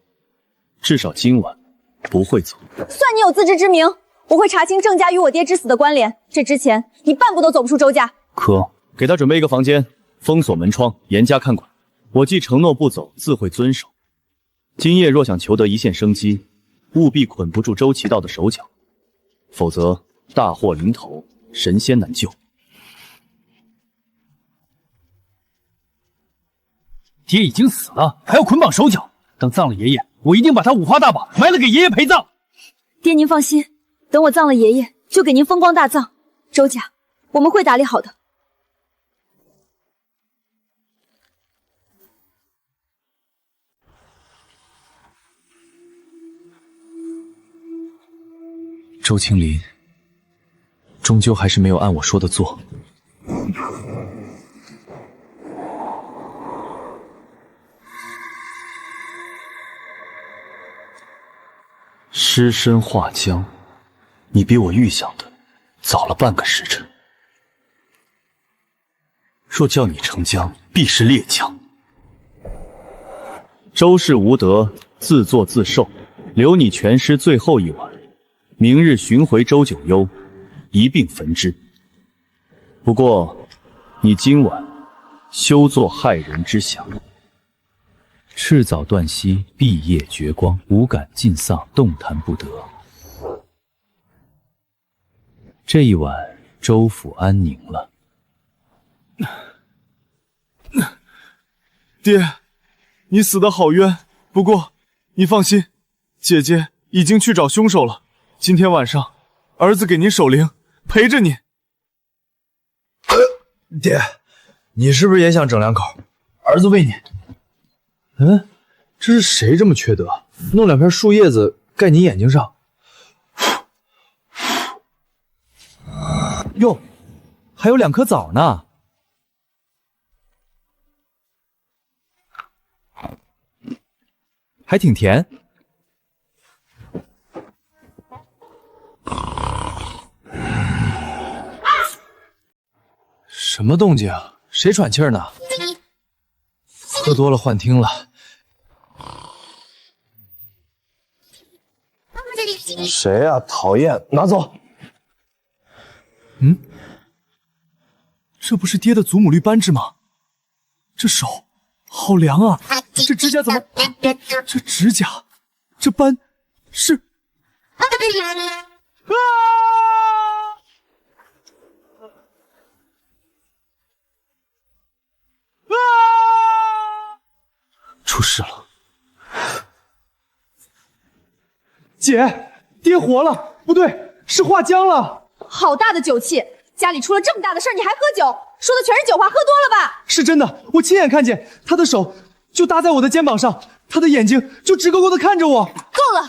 至少今晚不会走。算你有自知之明，我会查清郑家与我爹之死的关联。这之前，你半步都走不出周家。可给他准备一个房间，封锁门窗，严加看管。我既承诺不走，自会遵守。今夜若想求得一线生机，务必捆不住周奇道的手脚，否则大祸临头，神仙难救。爹已经死了，还要捆绑手脚。等葬了爷爷，我一定把他五花大绑，埋了给爷爷陪葬。爹您放心，等我葬了爷爷，就给您风光大葬。周家，我们会打理好的。周青林，终究还是没有按我说的做。尸身化浆，你比我预想的早了半个时辰。若叫你成浆，必是烈浆。周氏无德，自作自受，留你全尸最后一晚。明日寻回周九幽，一并焚之。不过，你今晚休做害人之想。赤早断息，毕业绝光，五感尽丧，动弹不得。这一晚，周府安宁了。爹，你死得好冤。不过你放心，姐姐已经去找凶手了。今天晚上，儿子给您守灵，陪着你。爹，你是不是也想整两口？儿子喂你。这是谁这么缺德？弄两片树叶子盖你眼睛上。哟，还有2颗枣呢。还挺甜。什么动静啊？谁喘气儿呢？喝多了幻听了。谁呀？讨厌，拿走。这不是爹的祖母绿斑痣吗？这手好凉啊！这指甲怎么？这指甲，这斑是……出事了！姐，爹活了！不对，是化浆了！好大的酒气！家里出了这么大的事儿，你还喝酒？说的全是酒话，喝多了吧？是真的，我亲眼看见他的手就搭在我的肩膀上，他的眼睛就直勾勾的看着我。够了，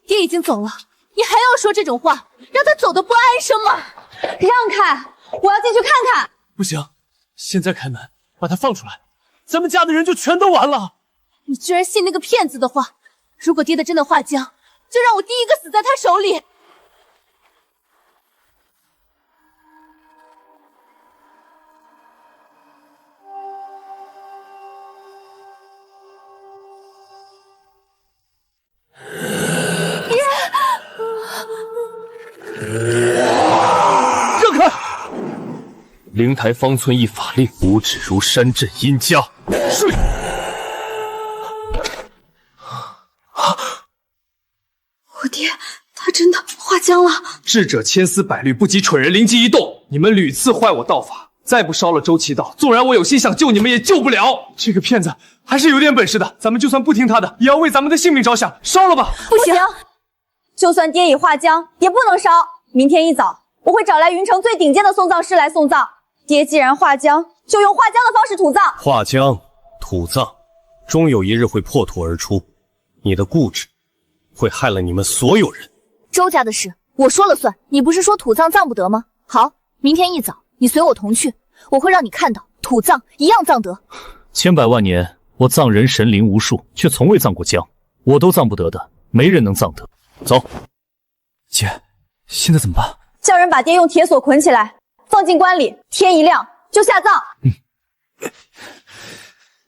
爹已经走了，你还要说这种话，让他走得不安生吗？让开，我要进去看看。不行，现在开门，把他放出来，咱们家的人就全都完了。你居然信那个骗子的话！如果爹的真的画僵，就让我第一个死在他手里！让开！灵台方寸一法令，五指如山镇阴家。是。我爹，他真的画僵了。智者千丝百虑，不及蠢人灵机一动。你们屡次坏我道法，再不烧了周祈道，纵然我有心想救你们，也救不了。这个骗子还是有点本事的，咱们就算不听他的，也要为咱们的性命着想，烧了吧！不行，就算爹已画僵，也不能烧。明天一早，我会找来云城最顶尖的送葬师来送葬。爹既然画僵，就用画僵的方式土葬。画僵、土葬，终有一日会破土而出。你的固执，会害了你们所有人。周家的事，我说了算。你不是说土葬葬不得吗？好，明天一早，你随我同去，我会让你看到土葬一样葬得。千百万年，我葬人神灵无数，却从未葬过僵。我都葬不得的，没人能葬得。走。姐，现在怎么办？叫人把爹用铁锁捆起来，放进棺里，天一亮就下葬。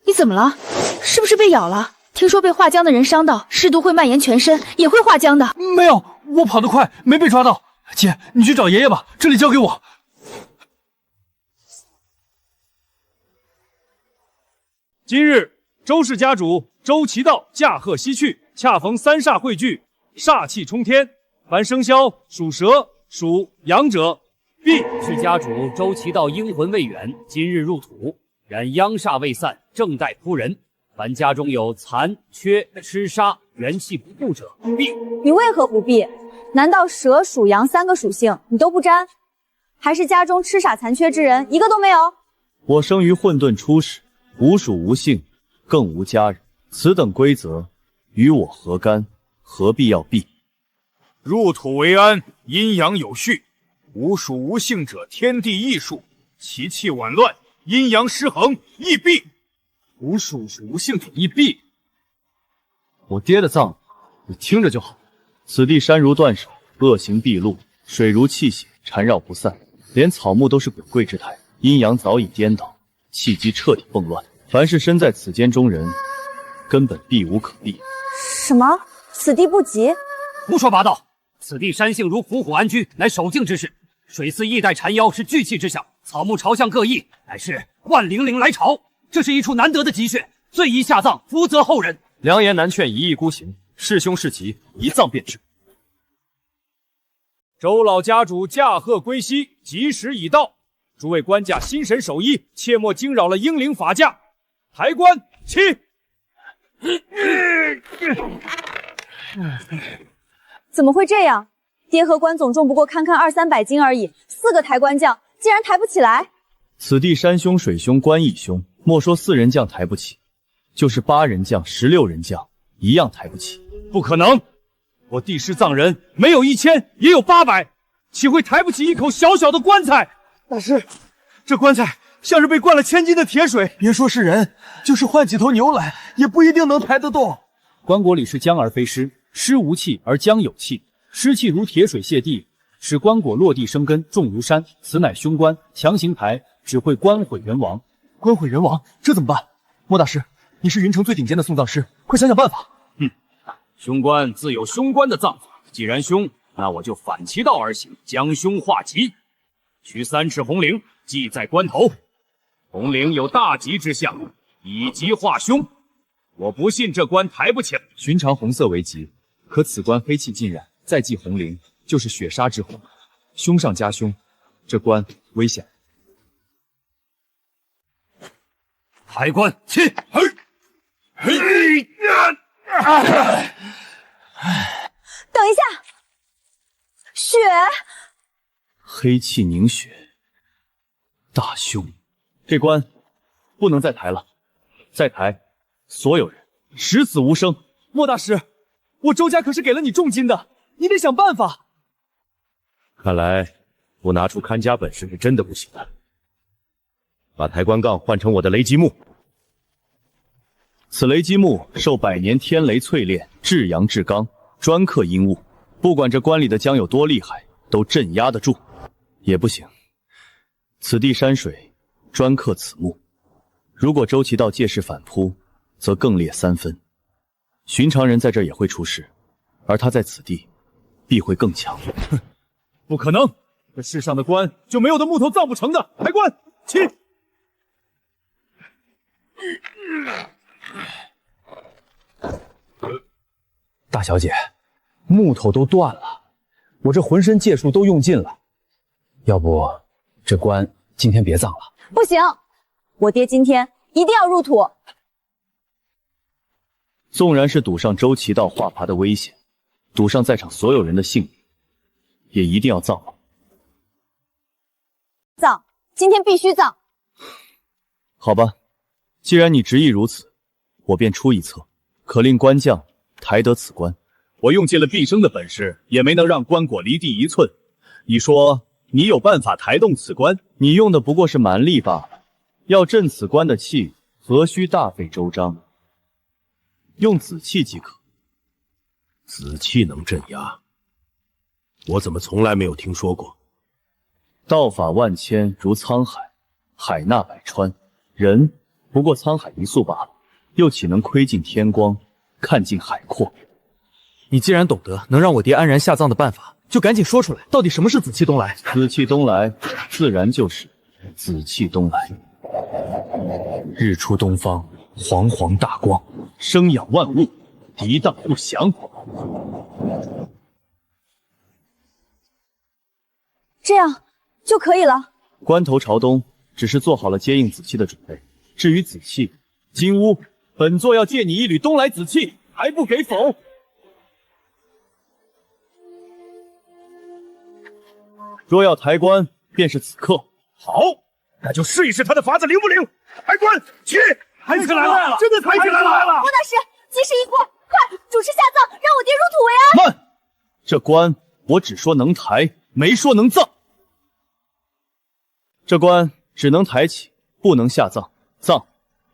你怎么了？是不是被咬了？听说被画僵的人伤到，尸毒会蔓延全身，也会画僵的。没有，我跑得快，没被抓到。姐，你去找爷爷吧，这里交给我。今日周氏家主周祈道驾鹤西去，恰逢三煞汇聚，煞气冲天。凡生肖属蛇、属羊者，必是家主周祈道阴魂未远，今日入土，然殃煞未散，正待扑人。凡家中有残、缺、吃杀、元气不固者，必。你为何不避？难道蛇、属羊三个属性你都不沾？还是家中吃傻残缺之人一个都没有？我生于混沌初始，无属无姓，更无家人，此等规则与我何干？何必要避？入土为安，阴阳有序，无属无姓者，天地异数，其气紊乱，阴阳失衡，亦必。无属无姓者亦必。我爹的葬，你听着就好。此地山如断手，恶行毕露，水如泣血，缠绕不散，连草木都是鬼怪之态，阴阳早已颠倒，气机彻底崩乱。凡是身在此间中人，根本避无可避。什么？此地不吉？胡说八道！此地山性如伏虎安居，乃守静之势；水似一代缠腰，是聚气之象；草木朝向各异，乃是万灵灵来朝。这是一处难得的吉穴，最宜下葬，福泽后人。良言难劝一意孤行，是凶是吉，一葬便知。周老家主驾鹤归西，吉时已到，诸位官家心神守一，切莫惊扰了英灵法驾。抬棺起！怎么会这样？爹和关总重不过堪堪200-300斤而已，4个抬棺匠竟然抬不起来。此地山凶水凶官亦凶，莫说4人将抬不起，就是8人将、16人将一样抬不起。不可能！我帝师葬人，没有1000也有800，岂会抬不起一口小小的棺材？大师，这棺材像是被灌了1000斤的铁水，别说是人，就是换几头牛来，也不一定能抬得动。棺椁里是僵而非尸，尸无气而僵有气，湿气如铁水泻地，使棺椁落地生根，重如山。此乃凶棺，强行抬只会棺毁人亡。棺毁人亡，这怎么办？莫大师，你是云城最顶尖的送葬师，快想想办法。凶棺自有凶棺的葬法，既然凶，那我就反其道而行，将凶化吉。取3尺红绫，系在棺头，红绫有大吉之象，以吉化凶。我不信这棺抬不起来。寻常红色为吉，可此棺黑气浸染，再系红绫，就是血杀之祸，凶上加凶，这棺危险。抬棺起！等一下，血！黑气凝血，大凶！这棺不能再抬了，再抬，所有人十死无生。莫大师，我周家可是给了你重金的，你得想办法。看来不拿出看家本事是真的不行了。把抬棺杠换成我的雷击木。此雷击木受百年天雷淬炼，至阳至刚，专克阴物。不管这关里的姜有多厉害，都镇压得住。也不行，此地山水专克此木。如果周琦道借势反扑，则更烈3分。寻常人在这儿也会出事，而他在此地必会更强。哼，不可能！这世上的棺就没有的木头葬不成的。抬棺起！大小姐，木头都断了，我这浑身解数都用尽了，要不这棺今天别葬了？不行，我爹今天一定要入土。纵然是赌上周琦道画耙的危险，赌上在场所有人的性命，也一定要葬了。葬，今天必须葬。好吧，既然你执意如此，我便出一策，可令官将抬得此棺。我用尽了毕生的本事，也没能让棺椁离地1寸。你说你有办法抬动此棺？你用的不过是蛮力罢了。要镇此棺的气，何须大费周章？用紫气即可。紫气能镇压？我怎么从来没有听说过？道法万千如沧海，海纳百川，人不过沧海一粟罢了，又岂能窥尽天光，看尽海阔？你既然懂得能让我爹安然下葬的办法，就赶紧说出来，到底什么是紫气东来？紫气东来，自然就是紫气东来。日出东方，煌煌大光，生养万物，涤荡不祥。这样就可以了。关头朝东，只是做好了接应紫气的准备。至于紫气，金乌，本座要借你一缕东来紫气，还不给否？若要抬棺，便是此刻。好，那就试一试他的法子灵不灵。抬棺起，抬起来了，真的抬起来了！莫大师，吉时已过，快主持下葬，让我爹入土为安。慢，这棺我只说能抬，没说能葬。这棺只能抬起，不能下葬，葬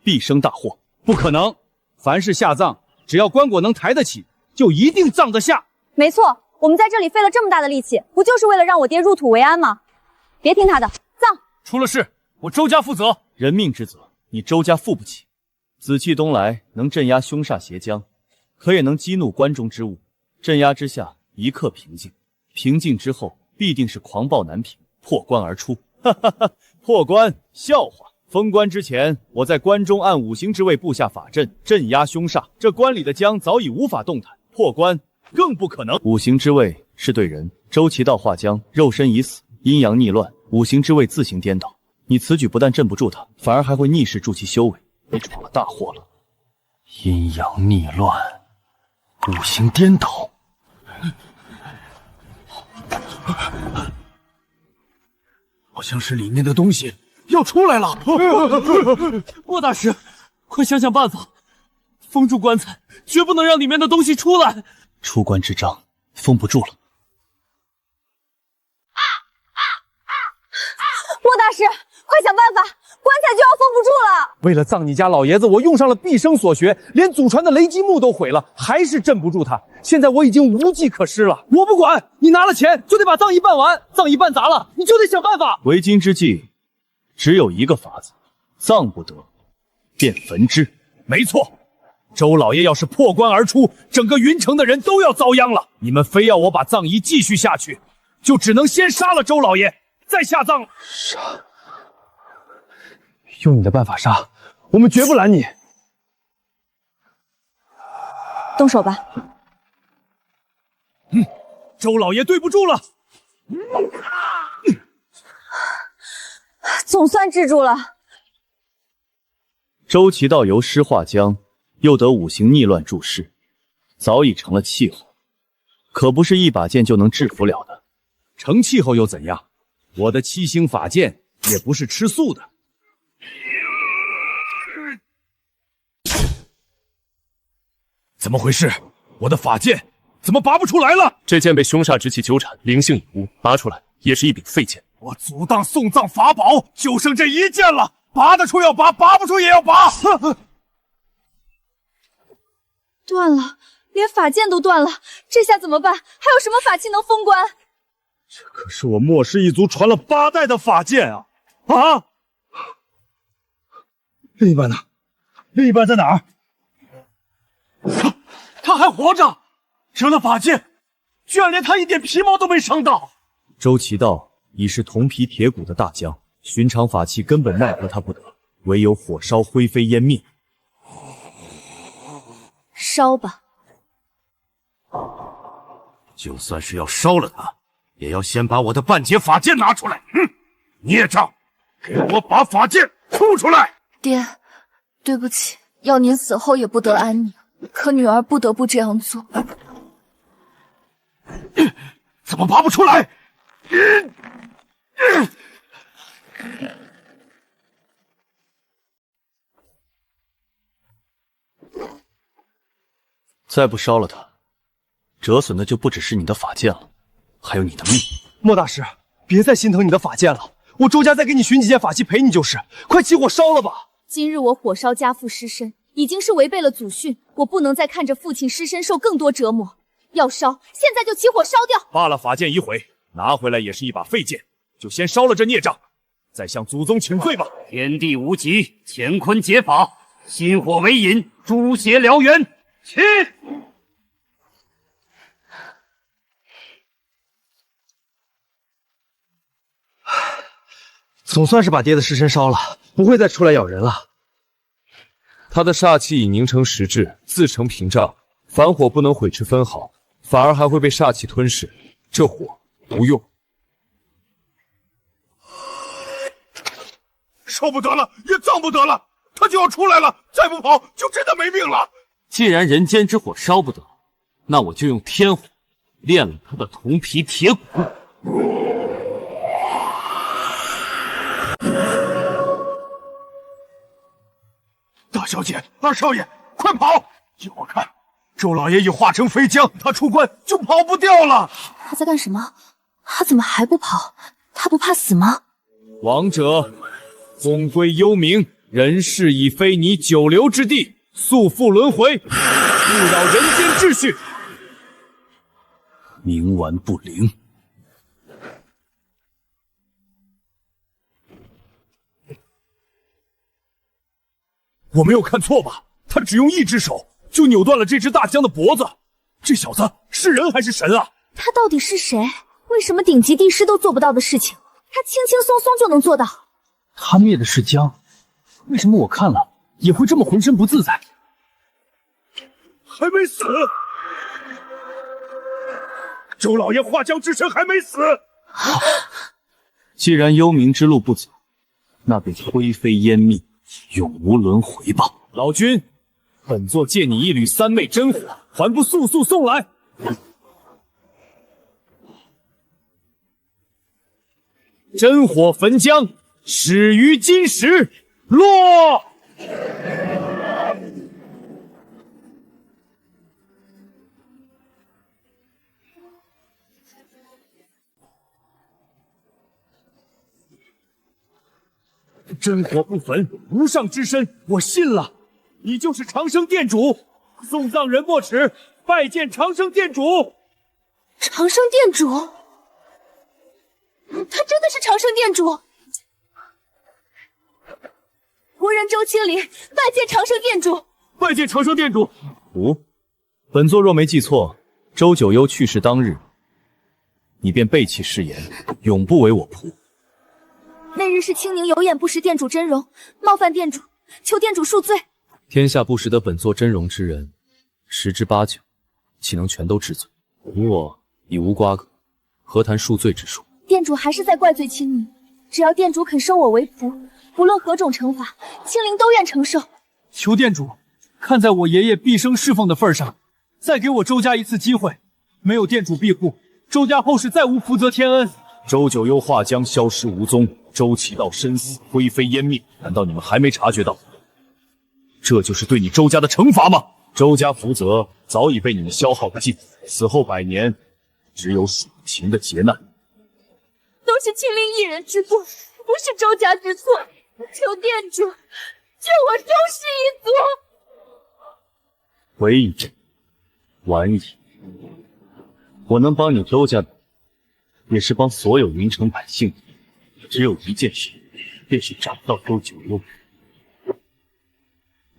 必生大祸。不可能，凡是下葬，只要棺椁能抬得起，就一定葬得下。没错，我们在这里费了这么大的力气，不就是为了让我爹入土为安吗？别听他的，葬！出了事，我周家负责。人命之责，你周家负不起。紫气东来能镇压凶煞邪将，可也能激怒关中之物。镇压之下，一刻平静；平静之后，必定是狂暴难平，破关而出。哈哈哈！破关，笑话！封关之前，我在关中按5行之位布下法阵，镇压凶煞。这关里的姜早已无法动弹，破关更不可能。5行之位是对人，周琦道化姜，肉身已死，阴阳逆乱，5行之位自行颠倒。你此举不但镇不住他，反而还会逆势助其修为，你闯了大祸了。阴阳逆乱，5行颠倒。好像是里面的东西要出来了。莫大师，快想想办法，封住棺材，绝不能让里面的东西出来。出关之章封不住了。莫大师，快想办法，棺材就要封不住了。为了葬你家老爷子，我用上了毕生所学，连祖传的雷击木都毁了，还是镇不住他。现在我已经无计可施了。我不管，你拿了钱就得把葬仪办完，葬仪办砸了，你就得想办法。为今之计，只有一个法子，葬不得，便焚之。没错，周老爷要是破关而出，整个云城的人都要遭殃了。你们非要我把葬仪继续下去，就只能先杀了周老爷，再下葬了。杀！用你的办法杀，我们绝不拦你。动手吧。周老爷对不住了。总算治住了。周琦道由师化姜，又得5行逆乱助势，早已成了气候，可不是一把剑就能制服了的。成气候又怎样？我的7星法剑也不是吃素的。怎么回事？我的法剑怎么拔不出来了？这剑被凶煞之气纠缠，灵性已无，拔出来也是一柄废剑。我祖当送葬法宝就剩这一剑了，拔得出要拔，拔不出也要拔。断了，连法剑都断了，这下怎么办？还有什么法器能封关？这可是我莫氏一族传了8代的法剑啊！啊！另一半呢？另一半在哪儿？他还活着！折了法剑，居然连他一点皮毛都没伤到。周奇道已是铜皮铁骨的大将，寻常法器根本奈何他不得，唯有火烧灰飞烟灭。烧吧。就算是要烧了他，也要先把我的半截法剑拿出来。孽障，给我把法剑吐出来！爹，对不起，要您死后也不得安宁，可女儿不得不这样做。怎么拔不出来？再不烧了他，折损的就不只是你的法剑了，还有你的命。莫大师，别再心疼你的法剑了，我周家再给你寻几件法器陪你就是，快起火烧了吧！今日我火烧家父尸身，已经是违背了祖训，我不能再看着父亲尸身受更多折磨。要烧，现在就起火烧掉！罢了，法剑已毁，拿回来也是一把废剑，就先烧了这孽障，再向祖宗请罪吧。天地无极，乾坤解法，心火为引，诛邪燎原，起！总算是把爹的尸身烧了，不会再出来咬人了。他的煞气已凝成实质，自成屏障，凡火不能毁之分毫，反而还会被煞气吞噬。这火无用。受不得了，也葬不得了，他就要出来了，再不跑就真的没命了。既然人间之火烧不得，那我就用天火炼了他的铜皮铁骨。大小姐，二少爷，快跑！依我看，周老爷已化成飞将，他出关就跑不掉了。他在干什么？他怎么还不跑？他不怕死吗？王者，终归幽冥，人世已非你久留之地，速复轮回，勿扰人间秩序。冥顽不灵。我没有看错吧？他只用一只手就扭断了这只大江的脖子，这小子是人还是神啊？他到底是谁？为什么顶级帝师都做不到的事情，他轻轻松松就能做到？他灭的是江，为什么我看了也会这么浑身不自在？还没死！周老爷化江之神还没死！既然幽冥之路不走，那便灰飞烟灭，永无轮回吧。老君，本座借你一缕三昧真火，还不速速送来？真火焚江，始于今时。落！真火不焚，无上之身，我信了。你就是长生殿主，送葬人莫齿，拜见长生殿主。长生殿主，他真的是长生殿主。仆人周青林拜见长生殿主。拜见长生殿主。本座若没记错，周九幽去世当日，你便背弃誓言，永不为我仆。那日是青宁有眼不识殿主真容，冒犯殿主，求殿主恕罪。天下不识得本座真容之人，10之8九，岂能全都治罪？你我已无瓜葛，何谈恕罪之术？殿主还是在怪罪青宁，只要殿主肯收我为仆，不论何种惩罚，青灵都愿承受。求殿主，看在我爷爷毕生侍奉的份上，再给我周家一次机会。没有殿主庇护，周家后世再无福泽天恩。周九幽化江消失无踪，周启道身死灰飞烟灭，难道你们还没察觉到？这就是对你周家的惩罚吗？周家福泽早已被你们消耗殆尽，死后100年，只有数不清的劫难。都是青灵一人之过，不是周家之错。求殿主救我周氏一族。回一阵。晚矣。我能帮你周家的，也是帮所有云城百姓。只有一件事，便是找到周九幽，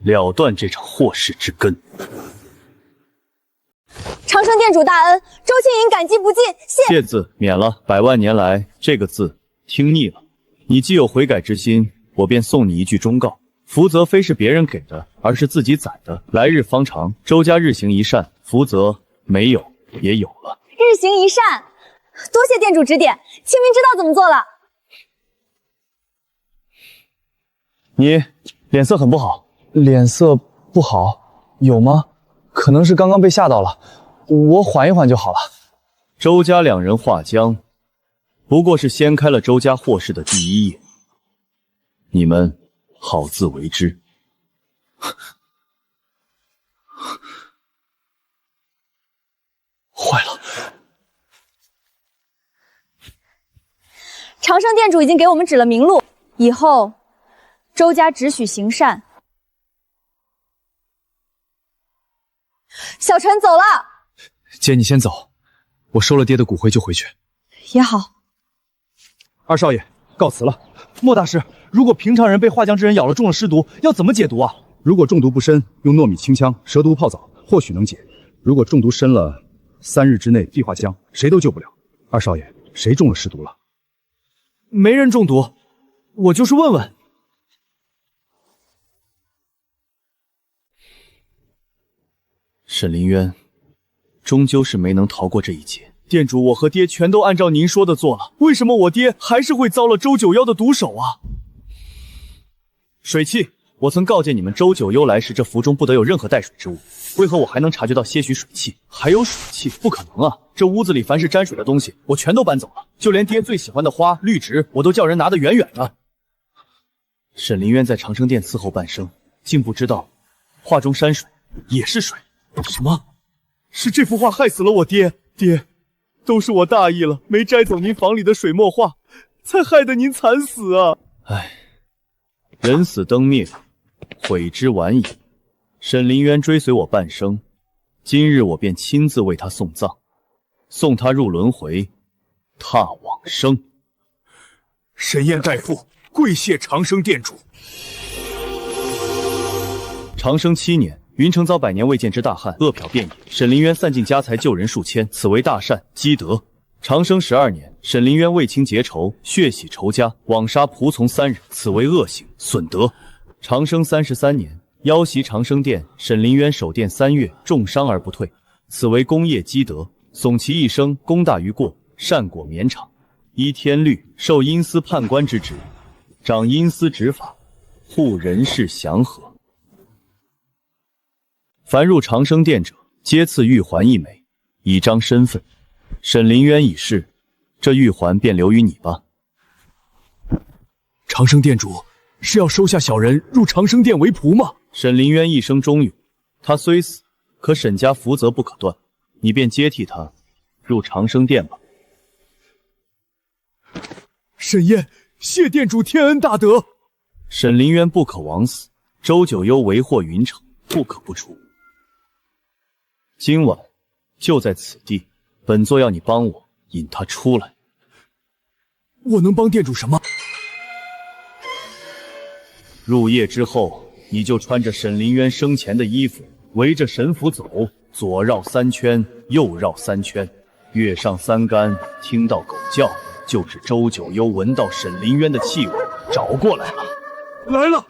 了断这场祸事之根。长生店主大恩，周青云感激不尽，谢字免了。百万年来这个字听腻了，你既有悔改之心，我便送你一句忠告：福泽非是别人给的，而是自己攒的。来日方长，周家日行一善，福泽没有也有了。日行一善，多谢店主指点，青云知道怎么做了。你脸色很不好。脸色不好？有吗？可能是刚刚被吓到了，我缓一缓就好了。周家两人话僵，不过是掀开了周家祸事的第一页，你们好自为之。坏了！长生店主已经给我们指了明路，以后周家只许行善。小陈走了。姐，你先走，我收了爹的骨灰就回去。也好。二少爷，告辞了。莫大师，如果平常人被画江之人咬了中了尸毒，要怎么解毒啊？如果中毒不深，用糯米清腔蛇毒泡澡，或许能解；如果中毒深了，3日之内必画江，谁都救不了。二少爷，谁中了尸毒了？没人中毒，我就是问问。沈林渊终究是没能逃过这一劫。店主，我和爹全都按照您说的做了，为什么我爹还是会遭了周九妖的毒手啊？水汽，我曾告诫你们，周九幽来时，这符中不得有任何带水之物。为何我还能察觉到些许水汽？还有水汽？不可能啊！这屋子里凡是沾水的东西，我全都搬走了，就连爹最喜欢的花绿植，我都叫人拿得远远的。沈林渊在长生殿伺候半生，竟不知道画中山水也是水。什么？是这幅画害死了我爹？爹，都是我大意了，没摘走您房里的水墨画，才害得您惨死啊！唉，人死灯灭，悔之晚矣。沈林渊追随我半生，今日我便亲自为他送葬，送他入轮回，踏往生。沈燕大夫，跪谢长生店主。长生7年，云城遭百年未见之大旱，恶殍遍野。沈林渊散尽家财，救人数千，此为大善积德。长生12年，沈林渊为情结仇，血洗仇家，枉杀仆从3人，此为恶行损德。长生33年，妖袭长生殿，沈林渊守殿3月，重伤而不退，此为功业积德。耸其一生，功大于过，善果绵长。依天律，受阴司判官之职，掌阴司执法，护人事祥和。凡入长生殿者，皆赐玉环1枚，以彰身份。沈林渊已逝，这玉环便留于你吧。长生殿主是要收下小人入长生殿为仆吗？沈林渊一生忠勇，他虽死，可沈家福泽不可断，你便接替他入长生殿吧。沈燕，谢店主天恩大德。沈林渊不可枉死，周九幽为祸云城，不可不除。今晚就在此地，本座要你帮我引他出来。我能帮店主什么？入夜之后，你就穿着沈林渊生前的衣服，围着神府走，左绕3圈，右绕3圈，跃上3杆，听到狗叫，就指周九幽闻到沈林渊的气味，找过来了。来了！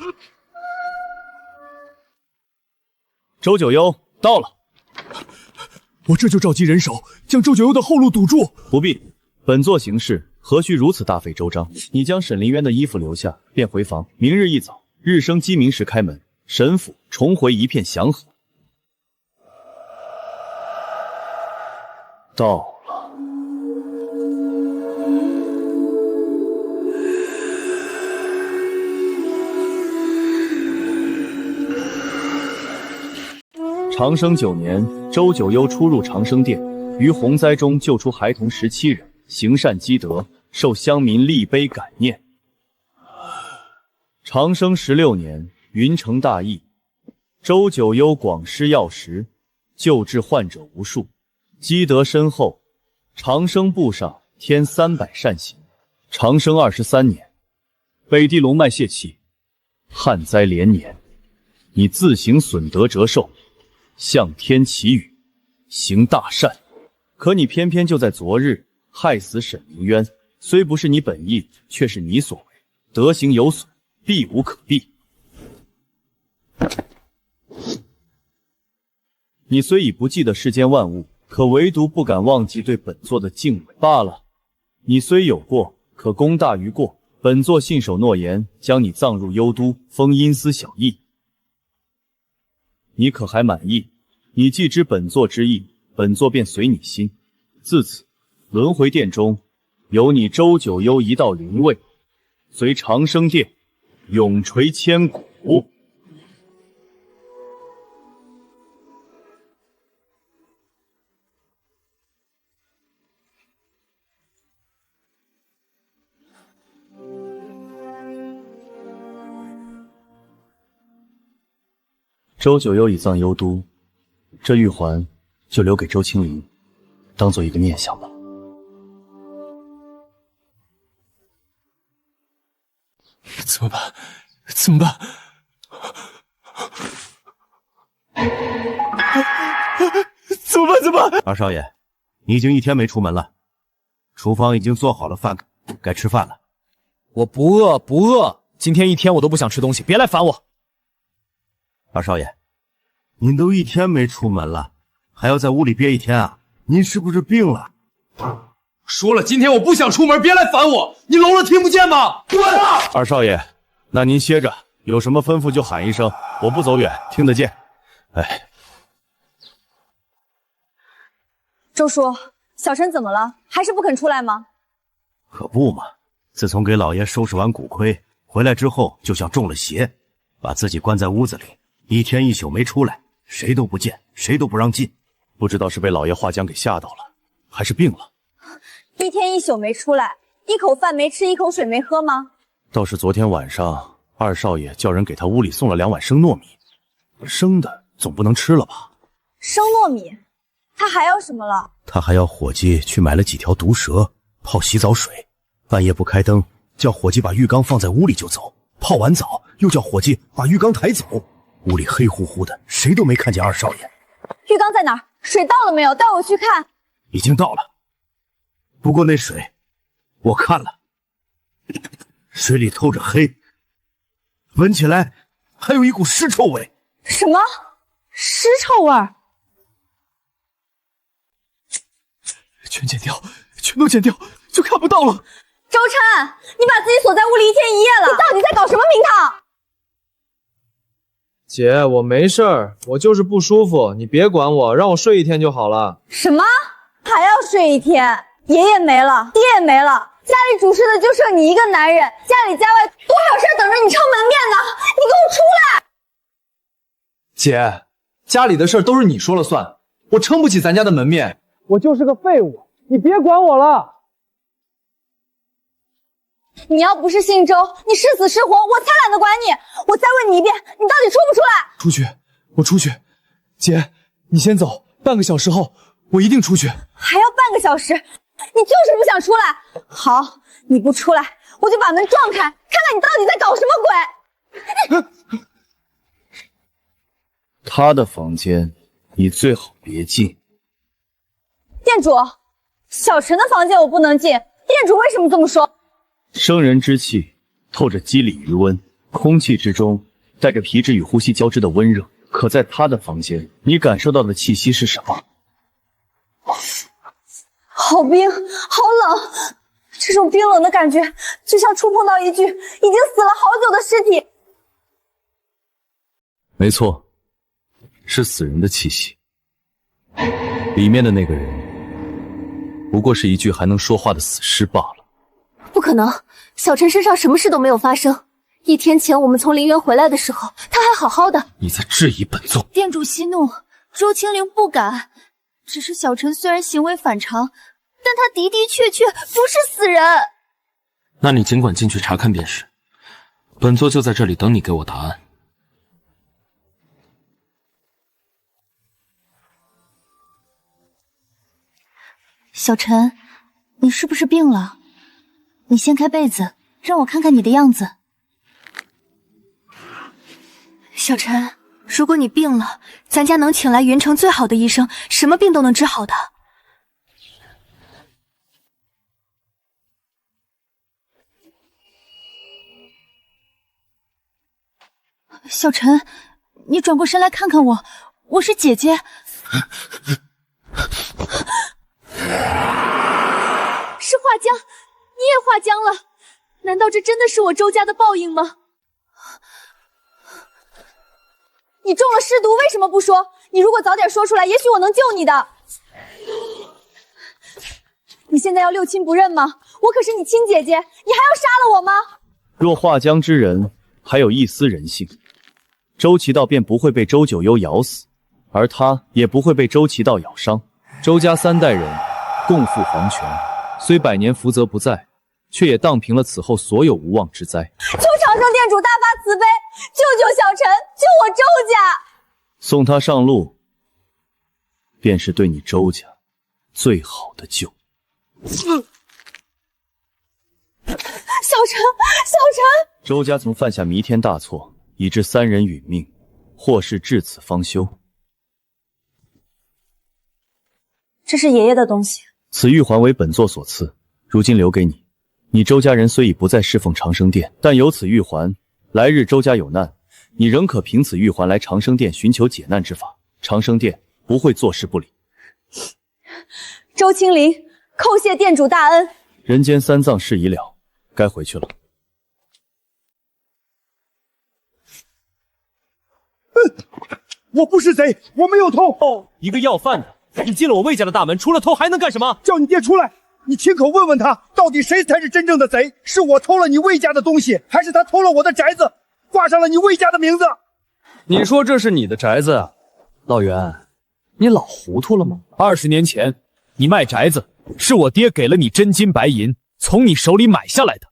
周九幽到了。我这就召集人手，将周九幽的后路堵住。不必，本座行事何须如此大费周章？你将沈林渊的衣服留下，便回房。明日一早，日升鸡鸣时开门，沈府重回一片祥和。到了。长生9年，周九幽出入长生殿，于洪灾中救出孩童17人，行善积德，受乡民立碑感念。长生16年，云城大疫，周九幽广施药食，救治患者无数，积德深厚，长生簿上添300善行，长生23年。北地龙脉泄气，旱灾连年，你自行损德折寿，向天祈雨，行大善。可你偏偏就在昨日害死沈明渊，虽不是你本意，却是你所为，德行有损，避无可避。你虽已不记得世间万物，可唯独不敢忘记对本座的敬畏罢了。你虽有过，可功大于过。本座信守诺言，将你葬入幽都，封阴司小役。你可还满意？你既知本座之意，本座便随你心。自此，轮回殿中有你周九幽一道灵位，随长生殿永垂千古。周九幽已葬幽都，这玉环就留给周青灵，当做一个念想吧。怎么办？怎么办？怎么办？怎么办？二少爷，你已经1天没出门了，厨房已经做好了饭，该吃饭了。我不饿，不饿，今天1天我都不想吃东西，别来烦我。二少爷，您都1天没出门了，还要在屋里憋1天啊？您是不是病了？说了，今天我不想出门，别来烦我！你聋了听不见吗？滚！二少爷，那您歇着，有什么吩咐就喊一声，我不走远，听得见。哎，周叔，小陈怎么了？还是不肯出来吗？可不嘛，自从给老爷收拾完骨灰回来之后，就像中了邪，把自己关在屋子里，1天1宿没出来，谁都不见，谁都不让进。不知道是被老爷画浆给吓到了，还是病了。1天1宿没出来，一口饭没吃，一口水没喝吗？倒是昨天晚上，二少爷叫人给他屋里送了2碗生糯米，生的总不能吃了吧？生糯米，他还要什么了？他还要伙计去买了几条毒蛇泡洗澡水，半夜不开灯，叫伙计把浴缸放在屋里就走，泡完澡又叫伙计把浴缸抬走。屋里黑乎乎的，谁都没看见二少爷。浴缸在哪儿？水到了没有？带我去看。已经到了，不过那水我看了，水里透着黑，闻起来还有一股尸臭味。什么？尸臭味？全剪掉，全都剪掉，就看不到了。周琛，你把自己锁在屋里1天1夜了，你到底在搞什么名堂？姐，我没事儿，我就是不舒服，你别管我，让我睡1天就好了。什么？还要睡1天？爷爷没了，爹也没了，家里主事的就剩你一个男人，家里家外多少事儿等着你撑门面呢？你给我出来！姐，家里的事儿都是你说了算，我撑不起咱家的门面。我就是个废物，你别管我了。你要不是姓周，你是死是活，我才懒得管你。我再问你一遍，你到底出不出来？出去，我出去。姐，你先走，半个小时后我一定出去。还要半个小时？你就是不想出来。好，你不出来，我就把门撞开，看看你到底在搞什么鬼。他的房间你最好别进。店主，小陈的房间我不能进，店主为什么这么说？生人之气透着肌理余温，空气之中带着皮质与呼吸交织的温热。可在他的房间，你感受到的气息是什么？好冰，好冷。这种冰冷的感觉，就像触碰到一具已经死了好久的尸体。没错，是死人的气息。里面的那个人，不过是一具还能说话的死尸罢了。不可能，小陈身上什么事都没有发生。1天前我们从陵园回来的时候，他还好好的。你在质疑本座？店主息怒，周青灵不敢。只是小陈虽然行为反常，但他的的确确不是死人。那你尽管进去查看便是，本座就在这里等你给我答案。小陈，你是不是病了？你掀开被子，让我看看你的样子。小陈，如果你病了，咱家能请来云城最好的医生，什么病都能治好的。小陈，你转过身来看看我，我是姐姐。是华江，你也华江了？难道这真的是我周家的报应吗？你中了尸毒，为什么不说？你如果早点说出来，也许我能救你的。你现在要六亲不认吗？我可是你亲姐姐，你还要杀了我吗？若华江之人还有一丝人性，周齐道便不会被周九幽咬死，而他也不会被周齐道咬伤。周家3代人共赴黄泉，虽百年福泽不在，却也荡平了此后所有无妄之灾。求长生店主大发慈悲，救救小陈，救我周家！送他上路，便是对你周家最好的救。小陈！周家曾犯下弥天大错，以致3人殒命，祸事至此方休。这是爷爷的东西，此玉环为本座所赐，如今留给你。你周家人虽已不再侍奉长生殿，但有此玉环，来日周家有难，你仍可凭此玉环来长生殿寻求解难之法。长生殿不会坐视不理。周青灵，叩谢店主大恩。人间3葬事已了，该回去了。我不是贼，我没有偷。一个要饭的，你进了我魏家的大门，除了偷还能干什么？叫你爹出来，你亲口问问他，到底谁才是真正的贼？是我偷了你魏家的东西，还是他偷了我的宅子，挂上了你魏家的名字？你说这是你的宅子啊？老袁，你老糊涂了吗？20年前，你卖宅子，是我爹给了你真金白银，从你手里买下来的。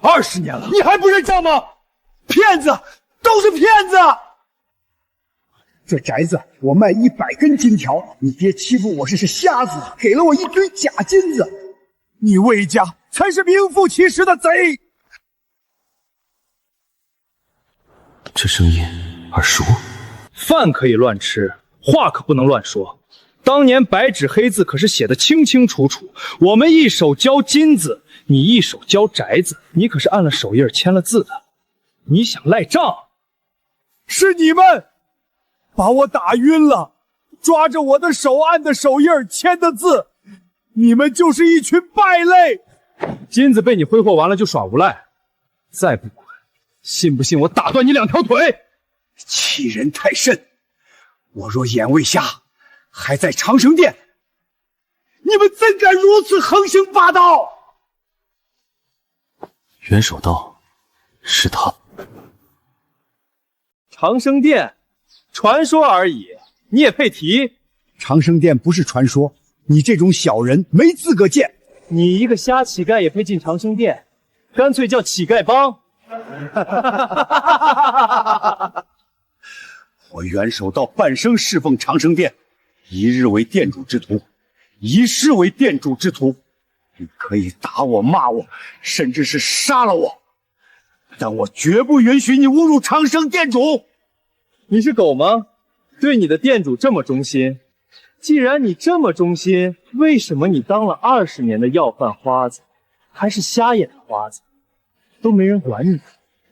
20年了，你还不认账吗？骗子，都是骗子！这宅子我卖100根金条，你爹欺负我是瞎子，给了我一堆假金子。你魏家才是名副其实的贼！这声音耳熟。饭可以乱吃，话可不能乱说。当年白纸黑字可是写的清清楚楚，我们一手交金子，你一手交宅子，你可是按了手印签了字的。你想赖账？是你们把我打晕了，抓着我的手按的手印签的字，你们就是一群败类！金子被你挥霍完了就耍无赖，再不滚，信不信我打断你2条腿？欺人太甚！我若眼未瞎，还在长生殿，你们怎敢如此横行霸道？袁守道，是他。长生殿，传说而已，你也配提？长生殿不是传说，你这种小人没资格见。你一个瞎乞丐也配进长生殿？干脆叫乞丐帮。我袁守道半生侍奉长生殿，一日为殿主之徒，一世为殿主之徒。你可以打我、骂我，甚至是杀了我，但我绝不允许你侮辱长生殿主。你是狗吗？对你的店主这么忠心？既然你这么忠心，为什么你当了20年的要饭花子，还是瞎眼的花子，都没人管你？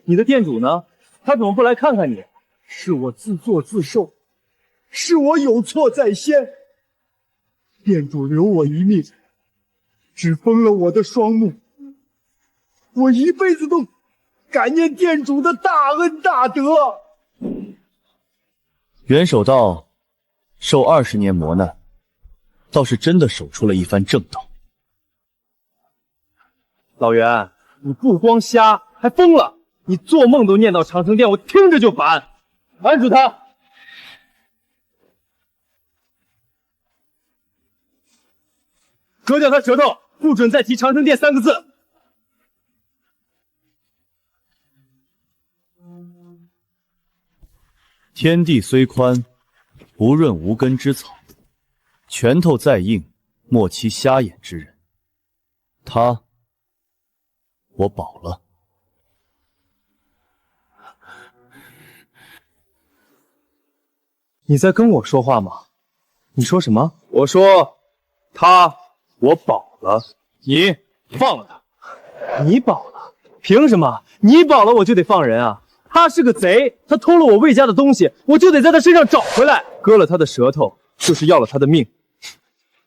你的店主呢？他怎么不来看看你？是我自作自受，是我有错在先。店主留我一命，只封了我的双目，我一辈子都感念店主的大恩大德。袁守道受20年磨难，倒是真的守出了一番正道。老袁，你不光瞎，还疯了！你做梦都念到长生殿，我听着就烦。按住他！割掉他舌头，不准再提长生殿3个字。天地虽宽，不润无根之草；拳头再硬，莫欺瞎眼之人。他，我保了。你在跟我说话吗？你说什么？我说他，我保了。你放了他。你保了？凭什么？你保了我就得放人啊？他是个贼，他偷了我魏家的东西，我就得在他身上找回来。割了他的舌头，就是要了他的命。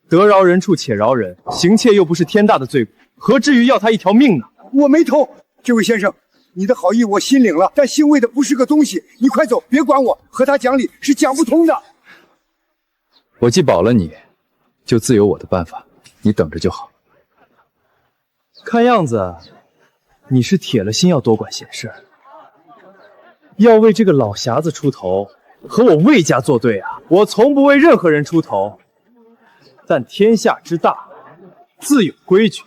得饶人处且饶人，行窃又不是天大的罪过，何至于要他一条命呢？我没偷，这位先生，你的好意我心领了，但姓魏的不是个东西，你快走，别管我，和他讲理是讲不通的。我既保了你，就自有我的办法，你等着就好。看样子你是铁了心要多管闲事，要为这个老匣子出头，和我魏家作对啊！我从不为任何人出头，但天下之大，自有规矩。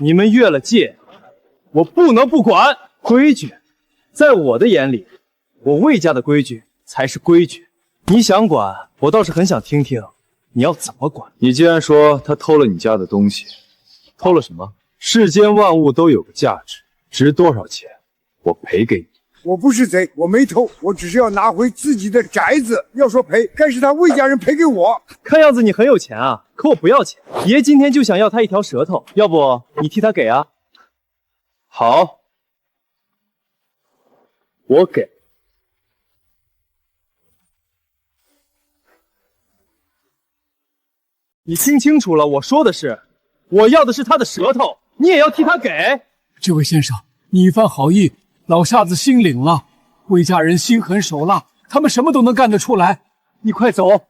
你们越了界，我不能不管。规矩，在我的眼里，我魏家的规矩才是规矩。你想管，我倒是很想听听你要怎么管。你既然说他偷了你家的东西，偷了什么？世间万物都有个价值，值多少钱，我赔给你。我不是贼，我没偷，我只是要拿回自己的宅子。要说赔，该是他魏家人赔给我。看样子你很有钱啊，可我不要钱。爷今天就想要他一条舌头，要不你替他给啊？好，我给。你听清楚了，我说的是，我要的是他的舌头，你也要替他给。这位先生，你一番好意，老匣子心领了。魏家人心狠手辣，他们什么都能干得出来。你快走，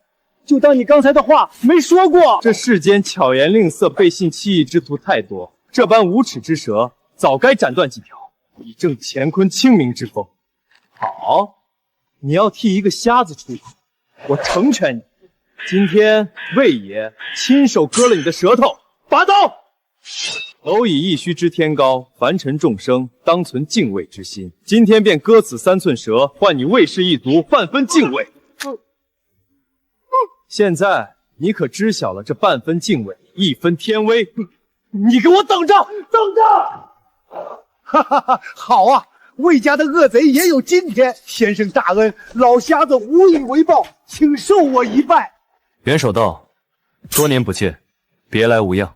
就当你刚才的话没说过。这世间巧言令色、背信弃义之徒太多，这般无耻之舌，早该斩断几条，以正乾坤清明之风。好，你要替一个瞎子出头，我成全你。今天魏爷亲手割了你的舌头，拔刀。蝼蚁一须知天高，凡尘众生当存敬畏之心。今天便割此3寸舌，换你魏氏一族半分敬畏。现在你可知晓了这半分敬畏，一分天威？你给我等着，等着！哈哈哈，好啊，魏家的恶贼也有今天。先生大恩，老瞎子无以为报，请受我一拜。袁守道，多年不见，别来无恙。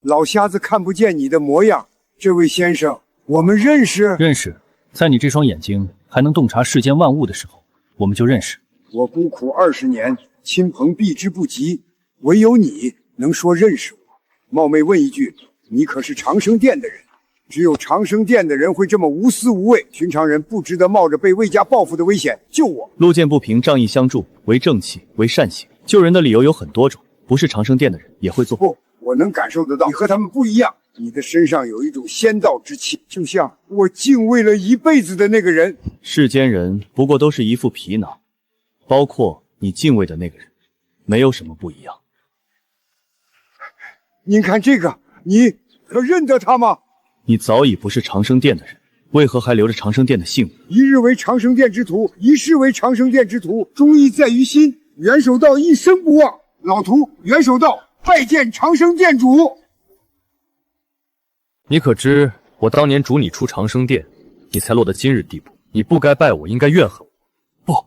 老瞎子看不见你的模样，这位先生，我们认识？认识，在你这双眼睛还能洞察世间万物的时候，我们就认识。我孤苦20年，亲朋避之不及，唯有你能说认识我。冒昧问一句，你可是长生殿的人？只有长生殿的人会这么无私无畏，寻常人不值得冒着被魏家报复的危险救我。路见不平，仗义相助，为正气，为善行。救人的理由有很多种，不是长生殿的人也会做。不，我能感受得到，你和他们不一样。你的身上有一种仙道之气，就像我敬畏了一辈子的那个人。世间人不过都是一副皮囊，包括你敬畏的那个人，没有什么不一样。您看这个，你可认得他吗？你早已不是长生殿的人，为何还留着长生殿的姓名？一日为长生殿之徒，一世为长生殿之徒，忠义在于心，袁守道一生不忘。老徒袁守道拜见长生殿主。你可知我当年逐你出长生殿，你才落得今日地步。你不该拜我，应该怨恨我。不，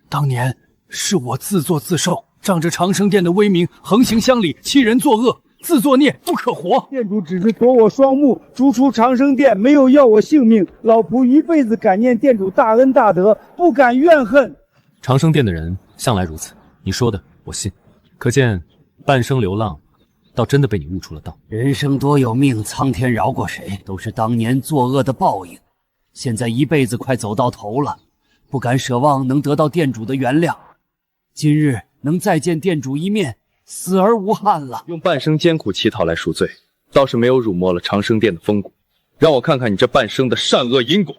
当年是我自作自受，仗着长生殿的威名横行乡里，欺人作恶，自作孽不可活。店主只是夺我双目，逐出长生殿，没有要我性命。老仆一辈子感念店主大恩大德，不敢怨恨。长生殿的人向来如此，你说的我信。可见半生流浪，倒真的被你悟出了道。人生多有命，苍天饶过谁，都是当年作恶的报应。现在一辈子快走到头了，不敢奢望能得到店主的原谅。今日能再见店主一面，死而无憾了。用半生艰苦乞讨来赎罪，倒是没有辱没了长生殿的风骨。让我看看你这半生的善恶因果。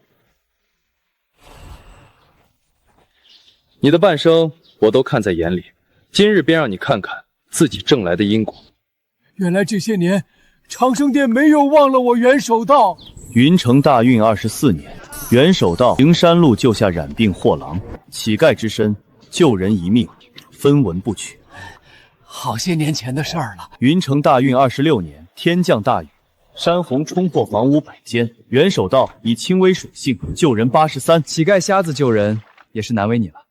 你的半生我都看在眼里，今日便让你看看自己挣来的因果。原来这些年长生殿没有忘了我袁守道。云城大运24年，袁守道灵山路救下染病货郎，乞丐之身，救人一命，分文不取。好些年前的事儿了。云城大运26年，天降大雨，山洪冲破房屋100间，袁守道以轻微水性救人83。乞丐瞎子救人也是难为你了。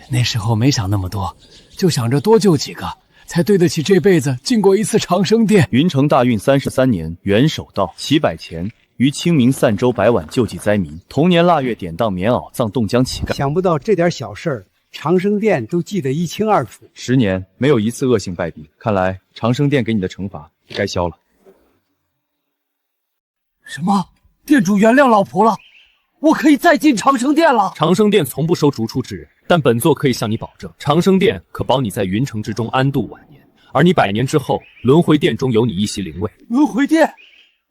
那时候没想那么多，就想着多救几个，才对得起这辈子进过一次长生殿。云城大运33年，袁守道齐百钱于清明散州百碗救济灾民，同年腊月典当棉袄葬冻江乞丐。想不到这点小事儿，长生殿都记得一清二楚。10年没有一次恶性败笔，看来长生殿给你的惩罚该消了。什么？店主原谅老仆了？我可以再进长生殿了？长生殿从不收逐出之人，但本座可以向你保证，长生殿可保你在云城之中安度晚年，而你100年之后，轮回殿中有你一席灵位。轮回殿？